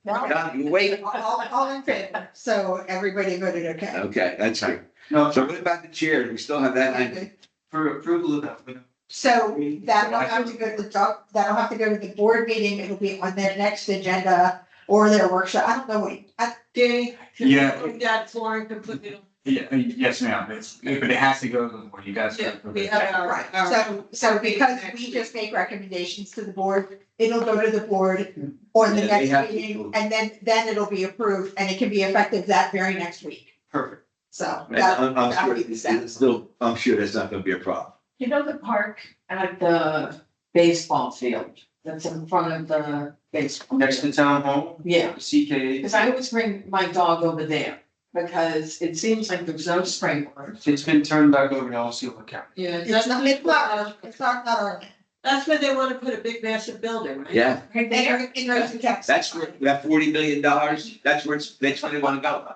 John, you wait. All in favor, so everybody voted okay. Okay, that's right. No, So what about the chairs? We still have that. for approval of that, So that'll have to go to the doc, that'll have to go to the board meeting, it'll be on their next agenda or their workshop, I don't know what, Danny? Yeah. That Lauren can put it on. Yeah, yes, ma'am, but it has to go to the board, you guys. Yeah, we have our. right, so because we just make recommendations to the board, it'll go to the board on the Yeah, they have next to meeting, do- and then it'll be approved, and it can be effective that very next week, perfect. so. And that- I'm that sure would be it's sense. still, I'm sure that's not gonna be a problem. You know the park at the baseball field that's in front of the baseball. Next to town hall, Yeah, CK. because I always bring my dog over there, because it seems like there's no sprinklers. It's been turned back over to Osceola County. Yeah, It's not, not our land. That's where they want to put a big massive building, right? Yeah, Right there. In Rosa, Texas. that's where, that $40 million, that's where they wanna go.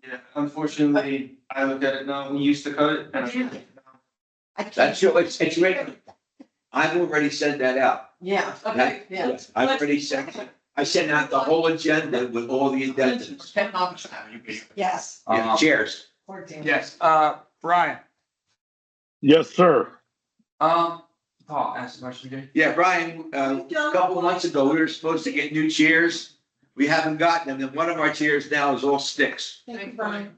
Yeah, unfortunately, I look at it now, we used to cut it and. I can't- That's your, it's ready. I've already sent that out. Yeah, Okay, yeah. I've already sent, I sent out the whole agenda with all the addendums. Yes. Yeah, chairs. 14. Yes, Brian, Yes, sir. Paul, ask the question again. Yeah, Brian, a couple of months ago, we were supposed to get new chairs. We haven't gotten them, and one of our chairs now is all sticks. Thank you, Brian.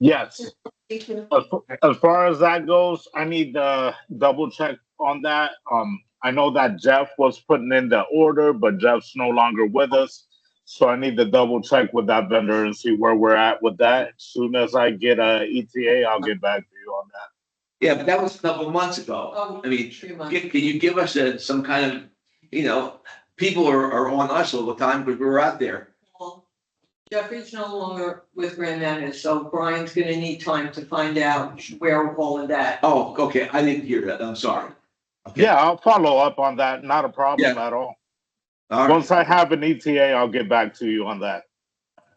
Yes. Thank you. As far as that goes, I need to double check on that. I know that Jeff was putting in the order, but Jeff's no longer with us. So I need to double check with that vendor and see where we're at with that. As soon as I get a ETA, I'll get back to you on that. Yeah, but that was a couple of months ago. Oh, I mean, 3 months. can you give us some kind of, people are on us all the time because we're out there. Well, Jeffrey's no longer with Grand Menace, so Brian's gonna need time to find out where all of that. Oh, okay, I didn't hear that, I'm sorry. Okay. Yeah, I'll follow up on that. Not a problem at all. All right, Once I have an ETA, I'll get back to you on that.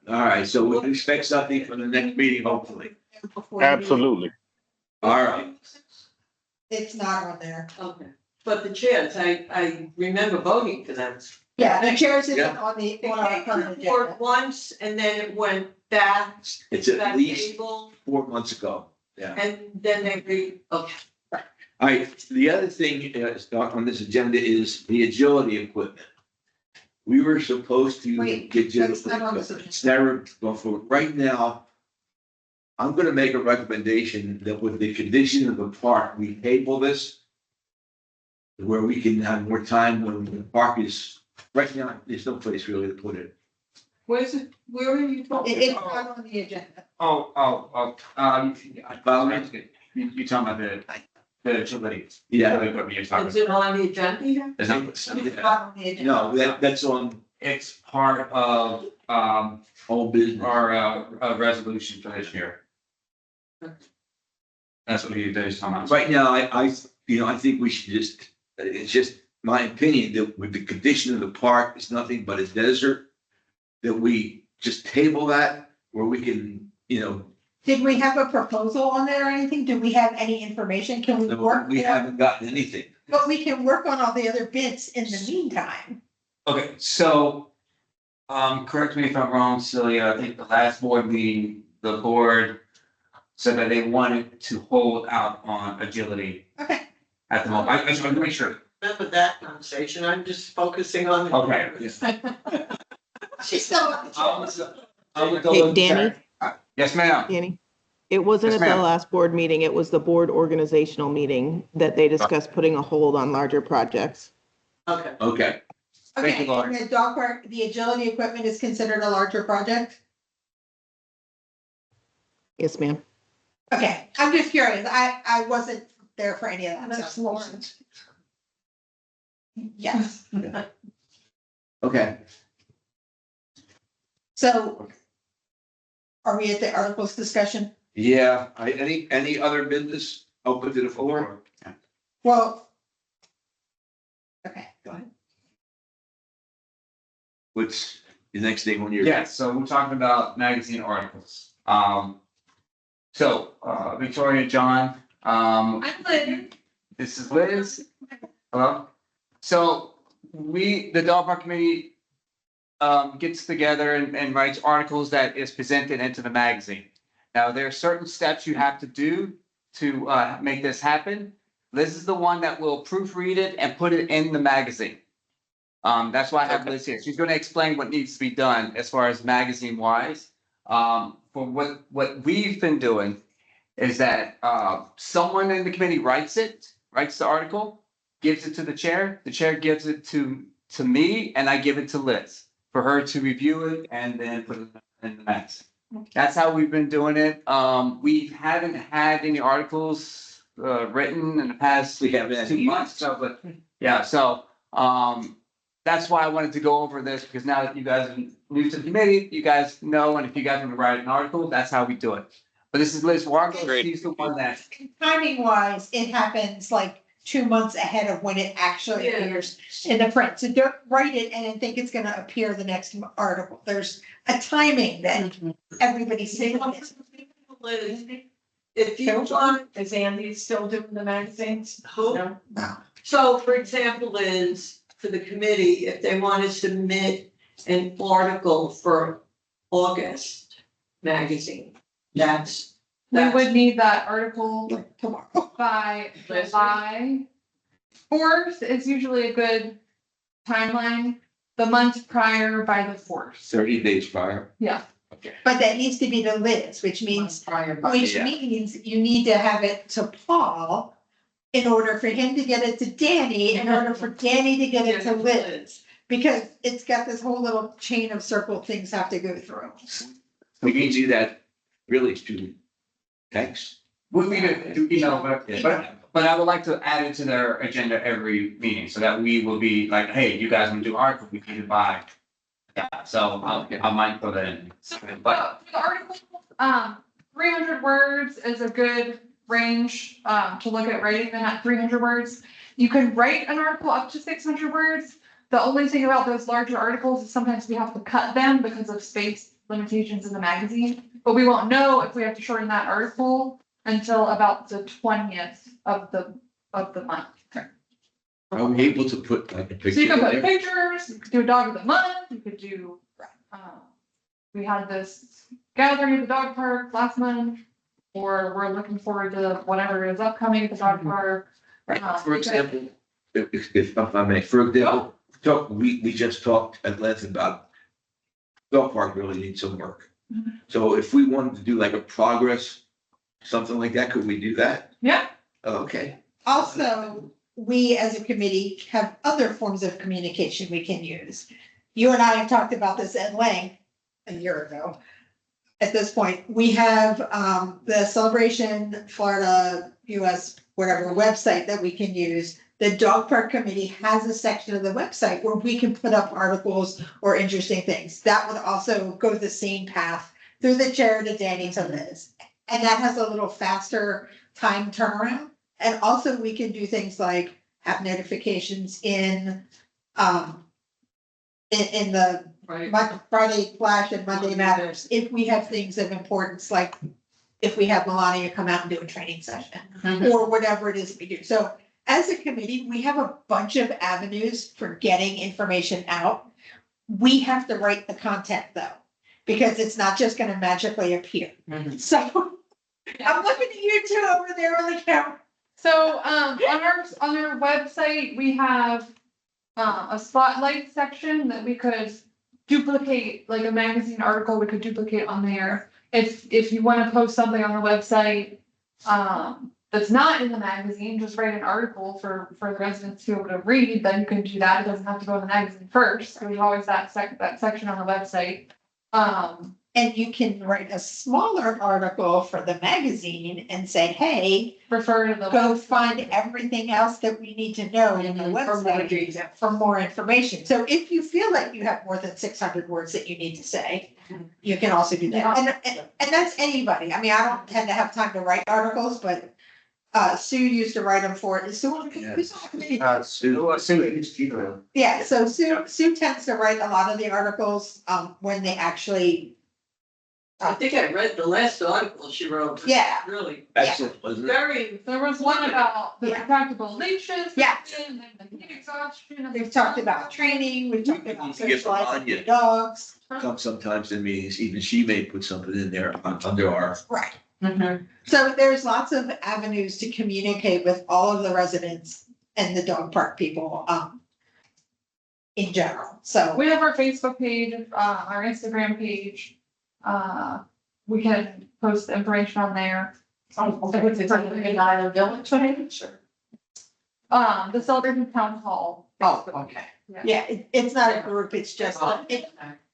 all right, so we can expect something from the next meeting, hopefully. Before you- Absolutely. All right. It's not on there. Okay, but the chairs, I remember voting for them. Yeah, the chairs isn't Yeah. on the, It on our came current to the board agenda. once and then it went back It's to at that least table 4 months ago. and then okay. All right, the other thing on this agenda is the agility equipment. We were supposed to Wait, get. that's not on this It's never, well, for right now, I'm gonna make a recommendation that with the condition of the park, we table this. Where we can have more time when the park is, right now, there's no place really to put it. Where's it, where are you talking? It's not on the agenda. You talking about the utilities? Yeah. You're talking Is it on the agenda? Is that- It's not on the agenda. No, that's on It's part of, whole business. our, resolution for this year. That's what you're talking about. Right now, I think we should just, it's just my opinion that with the condition of the park, it's nothing but a desert. That we just table that where we can, Did we have a proposal on that or anything? Do we have any information? Can we work? we haven't gotten anything. But we can work on all the other bits in the meantime. Okay, so, correct me if I'm wrong, Celia, I think the last board meeting, the board said that they wanted to hold out on agility Okay. at the moment. I just want to make sure. Remember that conversation, I'm just focusing on. the Okay. chairs. She's still on the agenda. Hey, Danny? Yes, ma'am. Danny? It wasn't Yes, at the ma'am. last board meeting, it was the board organizational meeting that they discussed putting a hold on larger projects. Okay, Okay, Thank you, Okay, Lauren. and the dog park, the agility equipment is considered a larger project? Yes, ma'am. Okay, I'm just curious. I wasn't there for any of that. That's so- Lawrence. Yes. okay. So are we at the articles discussion? Yeah, any other business open to the floor? Well. Okay, go ahead. What's the next thing on your? Yes, so we're talking about magazine articles. So, Victoria, John, I'm Lynn. this is Liz. Hello? So the dog park committee gets together and writes articles that is presented into the magazine. Now, there are certain steps you have to do to make this happen. Liz is the one that will proofread it and put it in the magazine. That's why I have Liz here. She's gonna explain what needs to be done as far as magazine wise. For what we've been doing is that someone in the committee writes the article, gives it to the chair gives it to me, and I give it to Liz for her to review it and then put it in the magazine. That's how we've been doing it. We haven't had any articles written in the past We haven't had 2 months, so, but, yeah, so, That's why I wanted to go over this, because now that you guys are new to the committee, you guys know, and if you guys want to write an article, that's how we do it. But this is Liz Wargo, Great. she's the one that, Timing wise, it happens like 2 months ahead of when it actually Yeah. appears in the print. So don't write it and then think it's gonna appear the next article. There's a timing that everybody's seeing this. Liz, if you want, Is Andy still doing the magazines? who, No. so for example, Liz, for the committee, if they want to submit an article for August magazine, We would need that article Like tomorrow. by July 4th is usually a good timeline. The month prior by the 4th. 30 days prior. Yeah. Okay. But that needs to be to Liz, which means, which Yeah. means you need to have it to Paul in order for him to get it to Danny, in order for Danny to get it to Liz. Because it's got this whole little chain of circle things have to go through. We can do that really through text. we could do email, but I would like to add it to their agenda every meeting, so that we will be like, hey, you guys want to do article, we can do by. Yeah, so I might put that in. So for But the article, 300 words is a good range, to look at writing them at 300 words. You can write an article up to 600 words. The only thing about those larger articles is sometimes we have to cut them because of space limitations in the magazine. But we won't know if we have to shorten that article until about the 20th of the month. Are we able to put like a So picture you can in put there? pictures, you could do a dog of the month, you could do, we had this gathering at the dog park last month, or we're looking forward to whatever is upcoming at the dog park. For example, if I may, for example, we just talked at length about dog park really needs some work. Mhm. So if we wanted to do like a progress, something like that, could we do that? Yeah, Okay. Also, we as a committee have other forms of communication we can use. You and I have talked about this at length a year ago. At this point, we have the Celebration Florida US whatever website that we can use. The dog park committee has a section of the website where we can put up articles or interesting things. That would also go the same path through the chair to Danny to Liz. And that has a little faster time turnaround. And also we can do things like have notifications in the right? Friday Flash and Monday Matters, if we have things of importance, like if we have Melania come out and do a training session, or whatever it is we do. So as a committee, we have a bunch of avenues for getting information out. We have to write the content though, because it's not just gonna magically appear. So I'm looking at you two over there on the camera. so, on our website, we have, a spotlight section that we could duplicate, like a magazine article, we could duplicate on there. If you wanna post something on the website, that's not in the magazine, just write an article for the residents to be able to read, then you can do that, it doesn't have to go in the magazine first, there's always that section on the website. And you can write a smaller article for the magazine and say, hey, Refer to the. go find everything else that we need to know in the For more website detail. for more information. So if you feel like you have more than 600 words that you need to say, you can also do that. And that's anybody. I mean, I don't tend to have time to write articles, but Sue used to write them for it. Sue, who's on the committee? Yeah, so Sue tends to write a lot of the articles when they actually, I think I read the last article she wrote. Yeah. Really, Excellent, wasn't it? very, There was one about the Yeah. retractable leashes. Yeah. And then the heat exhaustion. and we've the- talked about training, we've talked about You can get socializing Melania. with dogs. Come sometimes in meetings, even she may put something in there under our, Right. Mm-hmm. So there's lots of avenues to communicate with all of the residents and the dog park people, in general, so. We have our Facebook page, our Instagram page. We can post information on there. It's like an Island Village page or? The Celebration Town Hall. Oh, Facebook. okay. Yeah, it's not a group, it's just,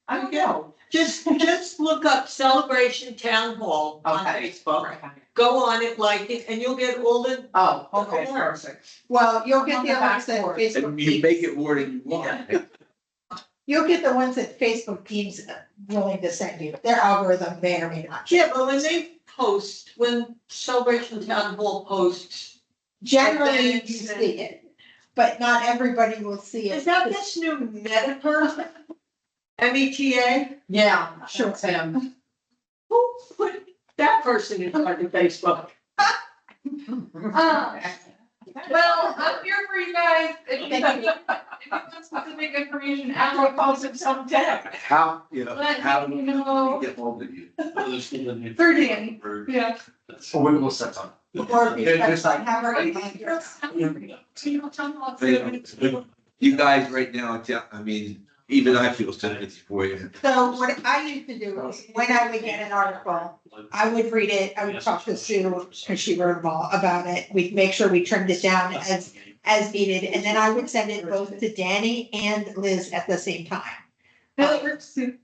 I know. Just look up Celebration Town Hall on Okay. Facebook. Go on it, like it, and you'll get all the, Oh, okay, perfect. Well, you'll get On the the ones that back Facebook. And you make it more than you want. You'll get the ones that Facebook teams willing to send you. Their algorithm may or may not. yeah, but when they post, when Celebration Town Hall posts, Generally, you Events and- see it, but not everybody will see it. is that this new meta person? META? Yeah, Sure. it's him. Who put that person in front of Facebook? Well, I'm here for you guys. If you want specific information, I'm after gonna post him someday. How, you know, Let how me do know. we get hold of you? Through Danny. Yeah. We'll set some. Or if you They're just like- have our email address. You guys right now, I mean, even I feel sympathy for you. So what I used to do is when I would get an article, I would read it, I would talk to Sue, because she wrote them all about it. We'd make sure we trimmed it down as needed, and then I would send it both to Danny and Liz at the same time. That works too.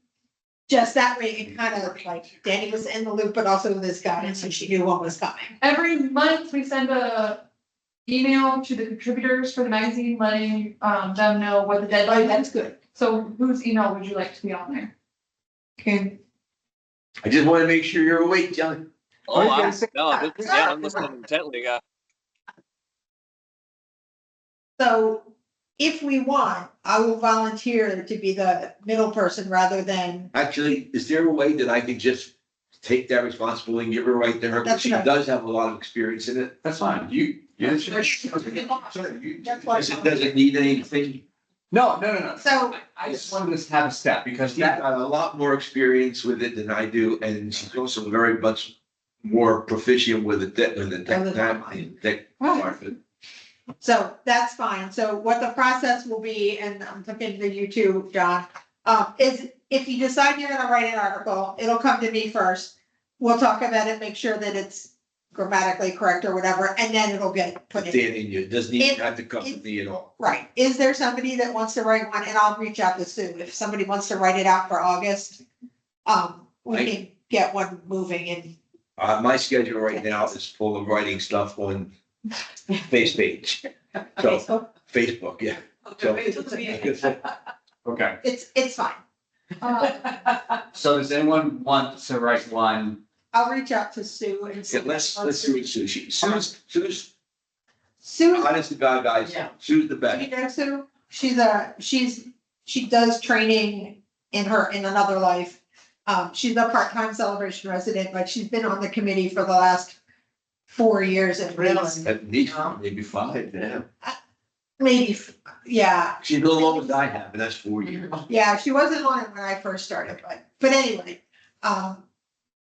Just that way, it kind of like Danny was in the loop, but also Liz got it, so she knew what was coming. Every month, we send a email to the contributors for the magazine, letting them know what the Oh, deadline is. that's good. So whose email would you like to be on there? Okay. I just want to make sure you're awake, John. Oh, you I'm, gonna say? no, this, yeah, I'm listening intently, So if we want, I will volunteer to be the middle person rather than, Actually, is there a way that I could just take that responsibility and give her right to her? That's She right. does have a lot of experience in it. That's fine. You. That's why- Because it doesn't need anything. No. so I just wanted us to have a step because She's that, got a lot more experience with it than I do, and she's also very much more proficient with the tech part of it. So that's fine. So what the process will be, and I'm looking to you too, John, is if you decide you're gonna write an article, it'll come to me first. We'll talk about it, make sure that it's grammatically correct or whatever, and then it'll get put in. Danny, it doesn't even have to come to me at all. Right. Is there somebody that wants to write one? And I'll reach out to Sue. If somebody wants to write it out for August, we can get one moving and My schedule right now is full of writing stuff on face page. So, Facebook, yeah. So- okay. it's fine. So does anyone want to write one? I'll reach out to Sue and see. Yeah, let's do it, Sue. Sue's Sue, honest to God, guys, Yeah. Sue's the do best. you know Sue? She does training in another life. She's a part-time Celebration resident, but she's been on the committee for the last 4 years at least. At least maybe 5, yeah. Maybe, yeah, She's a little older than I have, and that's 4 years. yeah, she wasn't on it when I first started, but anyway,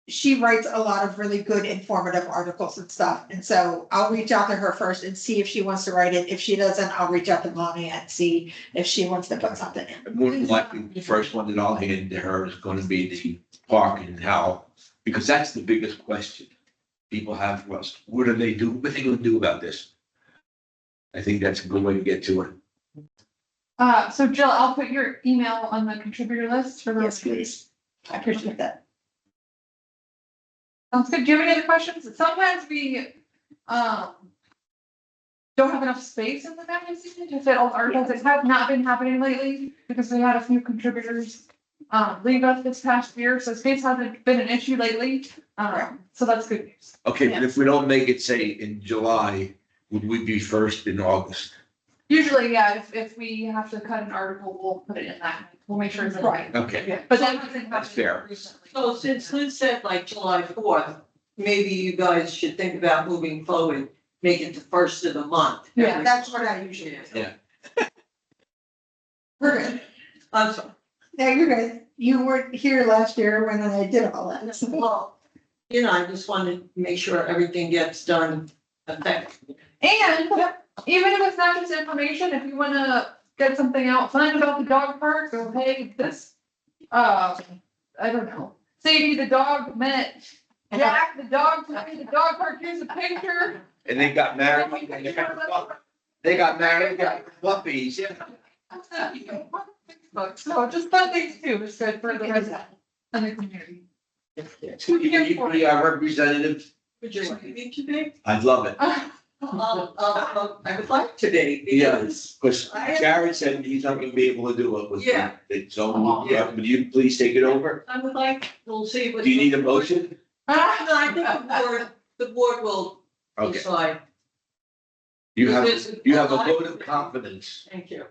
she writes a lot of really good informative articles and stuff, and so I'll reach out to her first and see if she wants to write it. If she doesn't, I'll reach out to Mommy and see if she wants to put something in. More than likely, the first one that I'll hand to her is gonna be the park and how, because that's the biggest question people have for us. What do they do? What are they gonna do about this? I think that's a good way to get to it. So Jill, I'll put your email on the contributor list for the. Yes, please. I appreciate that. Sounds good. Do you have any other questions? Sometimes we, don't have enough space in the magazine to fit all the articles. It has not been happening lately because we had a few contributors, leave us this past year, so space hasn't been an issue lately. So that's good news. Okay, but if we don't make it, say, in July, would we be first in August? Usually, yeah, if we have to cut an article, we'll put it in that. We'll make sure it's in right. Okay, Yeah, but that hasn't That's happened fair. recently. So since Liz said like July 4th, maybe you guys should think about moving forward, make it the first of the month. Yeah, That's what I usually do. Yeah. We're good. I'm sorry. No, you're good. You weren't here last year when I did all that. so- Well, I just wanted to make sure everything gets done effectively. And even if it's not just information, if you wanna get something out fun about the dog park, or hey, this, I don't know. Sadie, the dog met Jack, the dog, took me to the dog park, here's a picture. and they got married, they got married, got puppies, yeah. books. So just fun things too. It's good for the resident and the community. You be our representative, Would you like me to be? I'd love it. I would like to be. Yes, because Jared said he's not gonna be able to do it with Yeah. the zone. Would you please take it over? I would like, we'll see what. Do you need a motion? No, I think the board will Okay, decide. you have a vote of confidence. Thank you.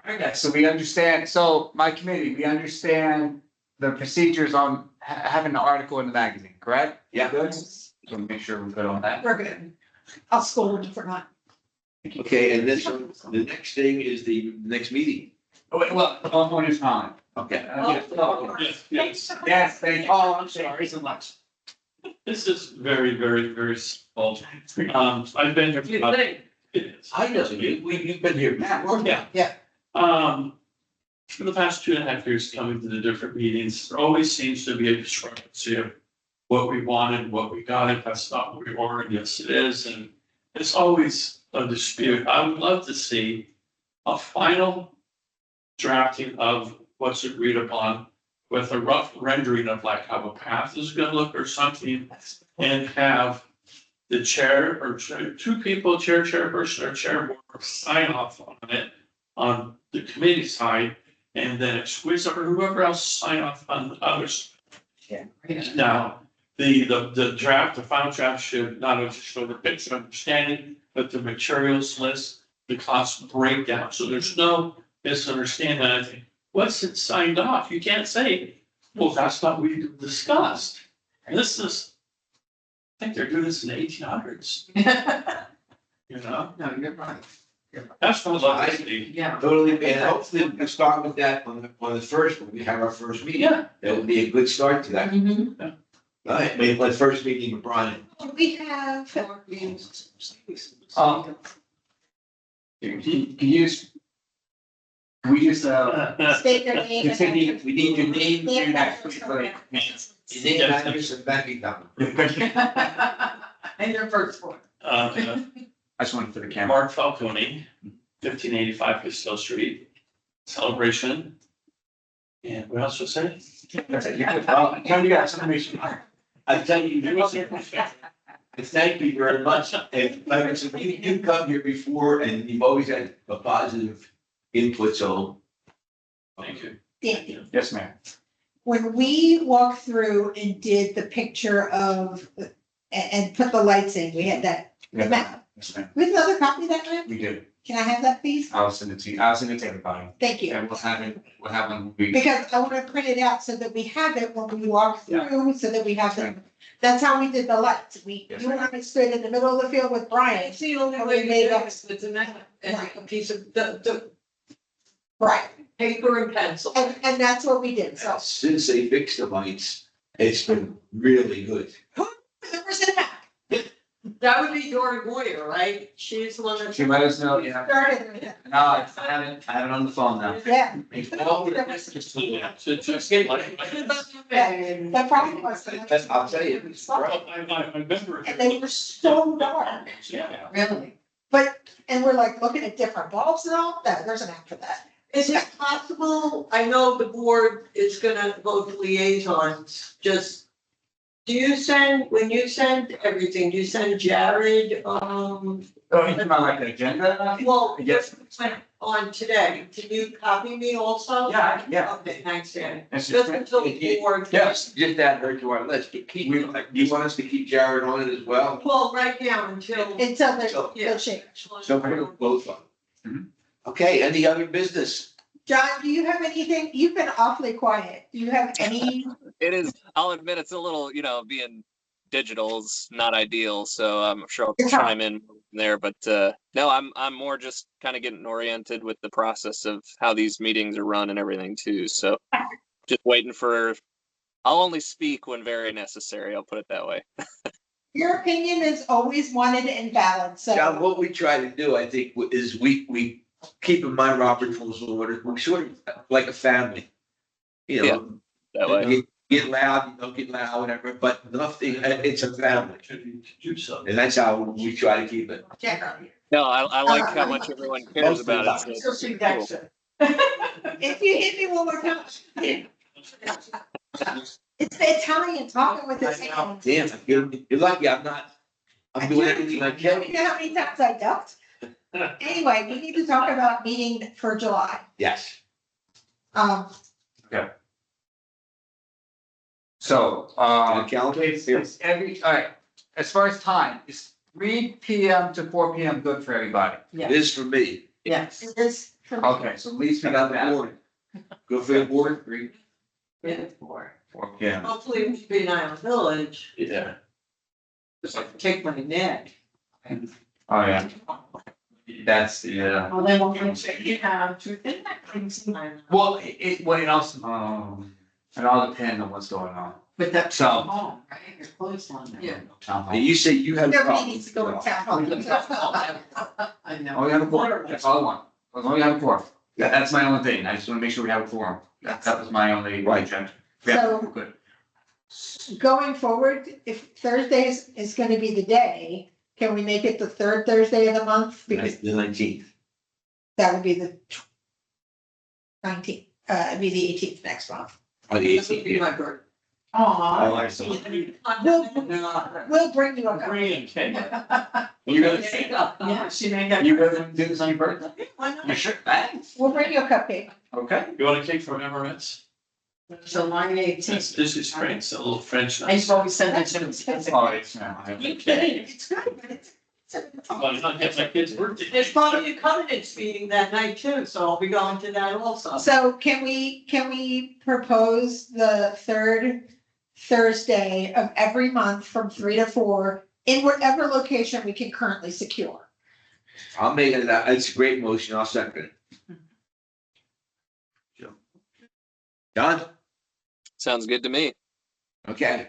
Okay, so we understand, so my committee, we understand the procedures on having an article in the magazine, correct? Yeah. Good? So make sure we're good on that. We're good. I'll scold you for not. Okay, and this, the next thing is the next meeting. Oh, wait, well, on his time. Okay. Yes, thank you. Oh, I'm sorry so much. This is very, very, very small. I've been here. You about- think? It is. I know, you've been here, Matt, Yeah. For the past 2.5 years, coming to the different meetings, there always seems to be a discrepancy of what we wanted, what we got, if that's not what we ordered, yes, it is, and it's always a dispute. I would love to see a final drafting of what's agreed upon with a rough rendering of like how a path is gonna look or something, and have the chair or two people, chairperson or chairboard, sign off on it on the committee side, and then exquisite or whoever else sign off on the others. Yeah. Now, the draft, the final draft should not only show the picture understanding, but the materials list, the cost breakdown, so there's no misunderstanding. I think, what's it signed off? You can't say, well, that's not what we discussed. This is, I think they're doing this in the 1800s, you know? No, you're right. That's what I like to see. Yeah. Totally, and hopefully we can start with that on the first, when we have our first meeting. Yeah. That would be a good start to that. Mhm. All right, maybe my first meeting with Brian. We have, Can you just? We just, state your name. Continue, we need your name, Name, your address, name, address, and banking number. And your first one. I just wanted for the camera. Mark Falcone, 1585 Castile Street, Celebration. And what else was I say? Well, John, you got some information. I tell you, thank you very much. And like I said, you've come here before and you've always had a positive input, so. Thank you. Dandy. Yes, ma'am. When we walked through and did the picture of, and put the lights in, we had that map. Yes, ma'am. We have another copy of that map? We do. Can I have that, please? I'll send it to you. I'll send it to everybody. Thank you. And we'll have it, when we. Because I want to print it out so that we have it when we walk Yeah. through, so that we have them. That's how we did the lights. Yes, You and I stood in the middle of the field with Brian. It's the only And way we to made do up- it, it's a map and a piece of the Right. paper and pencil. And that's what we did. So Since they fixed the lights, it's been really good. whoever's in that That would be Dory Moyer, right? She's the one that. She let us know, yeah. started with it. No, I have it on the phone now. Yeah. So just get like. That probably was. I'll tell you, it's great. I remember. And they were so dark. Yeah. Really? And we're like looking at different bulbs and all that. There's an app for that. Is it possible, I know the board is gonna vote liaisons, just, do you send, when you send everything, do you send Jared, Oh, you talking about like the agenda? well, Yes. just went on today, can you copy me also? Yeah, yeah. Okay, thanks, Dan. It's Just just- until the board. Yes, just add her to our list. Do you want us to keep Jared on it as well? Well, right now until. Until they're, So- they'll change. So we're gonna both on. Okay, any other business? John, do you have anything? You've been awfully quiet. Do you have any? It is, I'll admit it's a little, being digital is not ideal, so I'm sure I'll Yeah. chime in there, but no, I'm more just kind of getting oriented with the process of how these meetings are run and everything too. So just waiting I'll only speak when very necessary. I'll put it that way. Your opinion is always wanted and valid, so. John, what we try to do, I think, is we keep in mind Robert Rules of Order. We're sort of like a family. You know, That way. you get loud, you don't get loud, whatever, but nothing, it's a family. And that's how we try to keep it. Jack, No, I like how much everyone cares Most of the about time. it. Still So see it's cool. that. If you hit me one more time. It's the Italian talking with his hands. Damn, you're lucky I'm not, I'm doing everything I You know can. how many times I ducked? Anyway, we need to talk about meeting for July. Yes. Um, So, Calendar? it's every, all right, as far as time, is 3 PM to 4 PM good for everybody? It is for me. Yes. it is for me. Okay, so at least we got that. Board. Go for the board. 3, Yeah, for. 4 PM. Hopefully we should be in Island Village, Yeah. just like take my neck. Oh, yeah. That's the, Well, then we'll make sure you have truth in that things. well, it also, it all depends on what's going on. But that's So- home, right? You're closed on that. Yeah. Town hall. And you say you have. Nobody needs to go to town hall. I know. Oh, we have a quorum, that's all I want, as long as we have a quorum, that's my only thing, I just wanna make sure we have a quorum, that was my only. Right. objective. So- Yeah, we're good. Going forward, if Thursdays is gonna be the day, can we make it the third Thursday of the month? Because The 19th. that would be the 19th, it'd be the 18th next month. Or the That would be 18th. my birthday. Aw. I see. We'll bring you a Bring in cake. You guys, Yeah, she made that. you guys wanna do this on your birthday? Why not? You sure, thanks. We'll bring you a cupcake. Okay. You want a cake from Emirates? So line This 18th. is France, a little French. I just always send it to them. Oh, it's, Okay. It's good, but it's. Well, it's not yet my kid's birthday. There's probably a covenants meeting that night too, so I'll be going to that also. So can we propose the third Thursday of every month from 3 to 4 in whatever location we can currently secure? I'll make it, it's a great motion, I'll second it. John? Sounds good to me. Okay.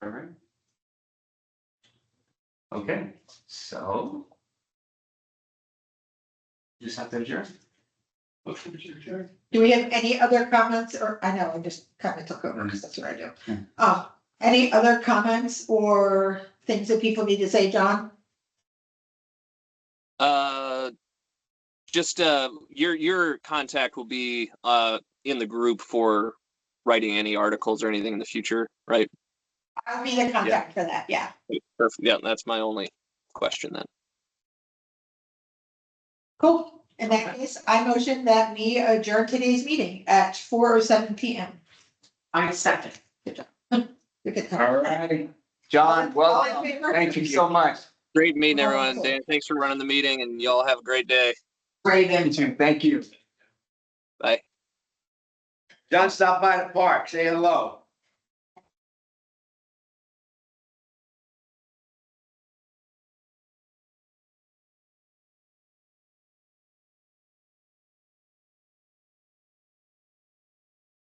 Alright. Okay, so. Just have to adjourn. Do we have any other comments or, I know, I just kind of took over because that's what I do. Any other comments or things that people need to say, John? Just your contact will be in the group for writing any articles or anything in the future, right? I'll be the contact for that, yeah. Perfect. Yeah, that's my only question then. Cool. In that case, I motion that we adjourn today's meeting at 4:07 PM. I second. Good job. Alright. John, well, All in favor? thank you so much. Great meeting everyone. Dan, thanks for running the meeting and y'all have a great day. Great. You too, thank you. Bye. John, stop by the park, say hello.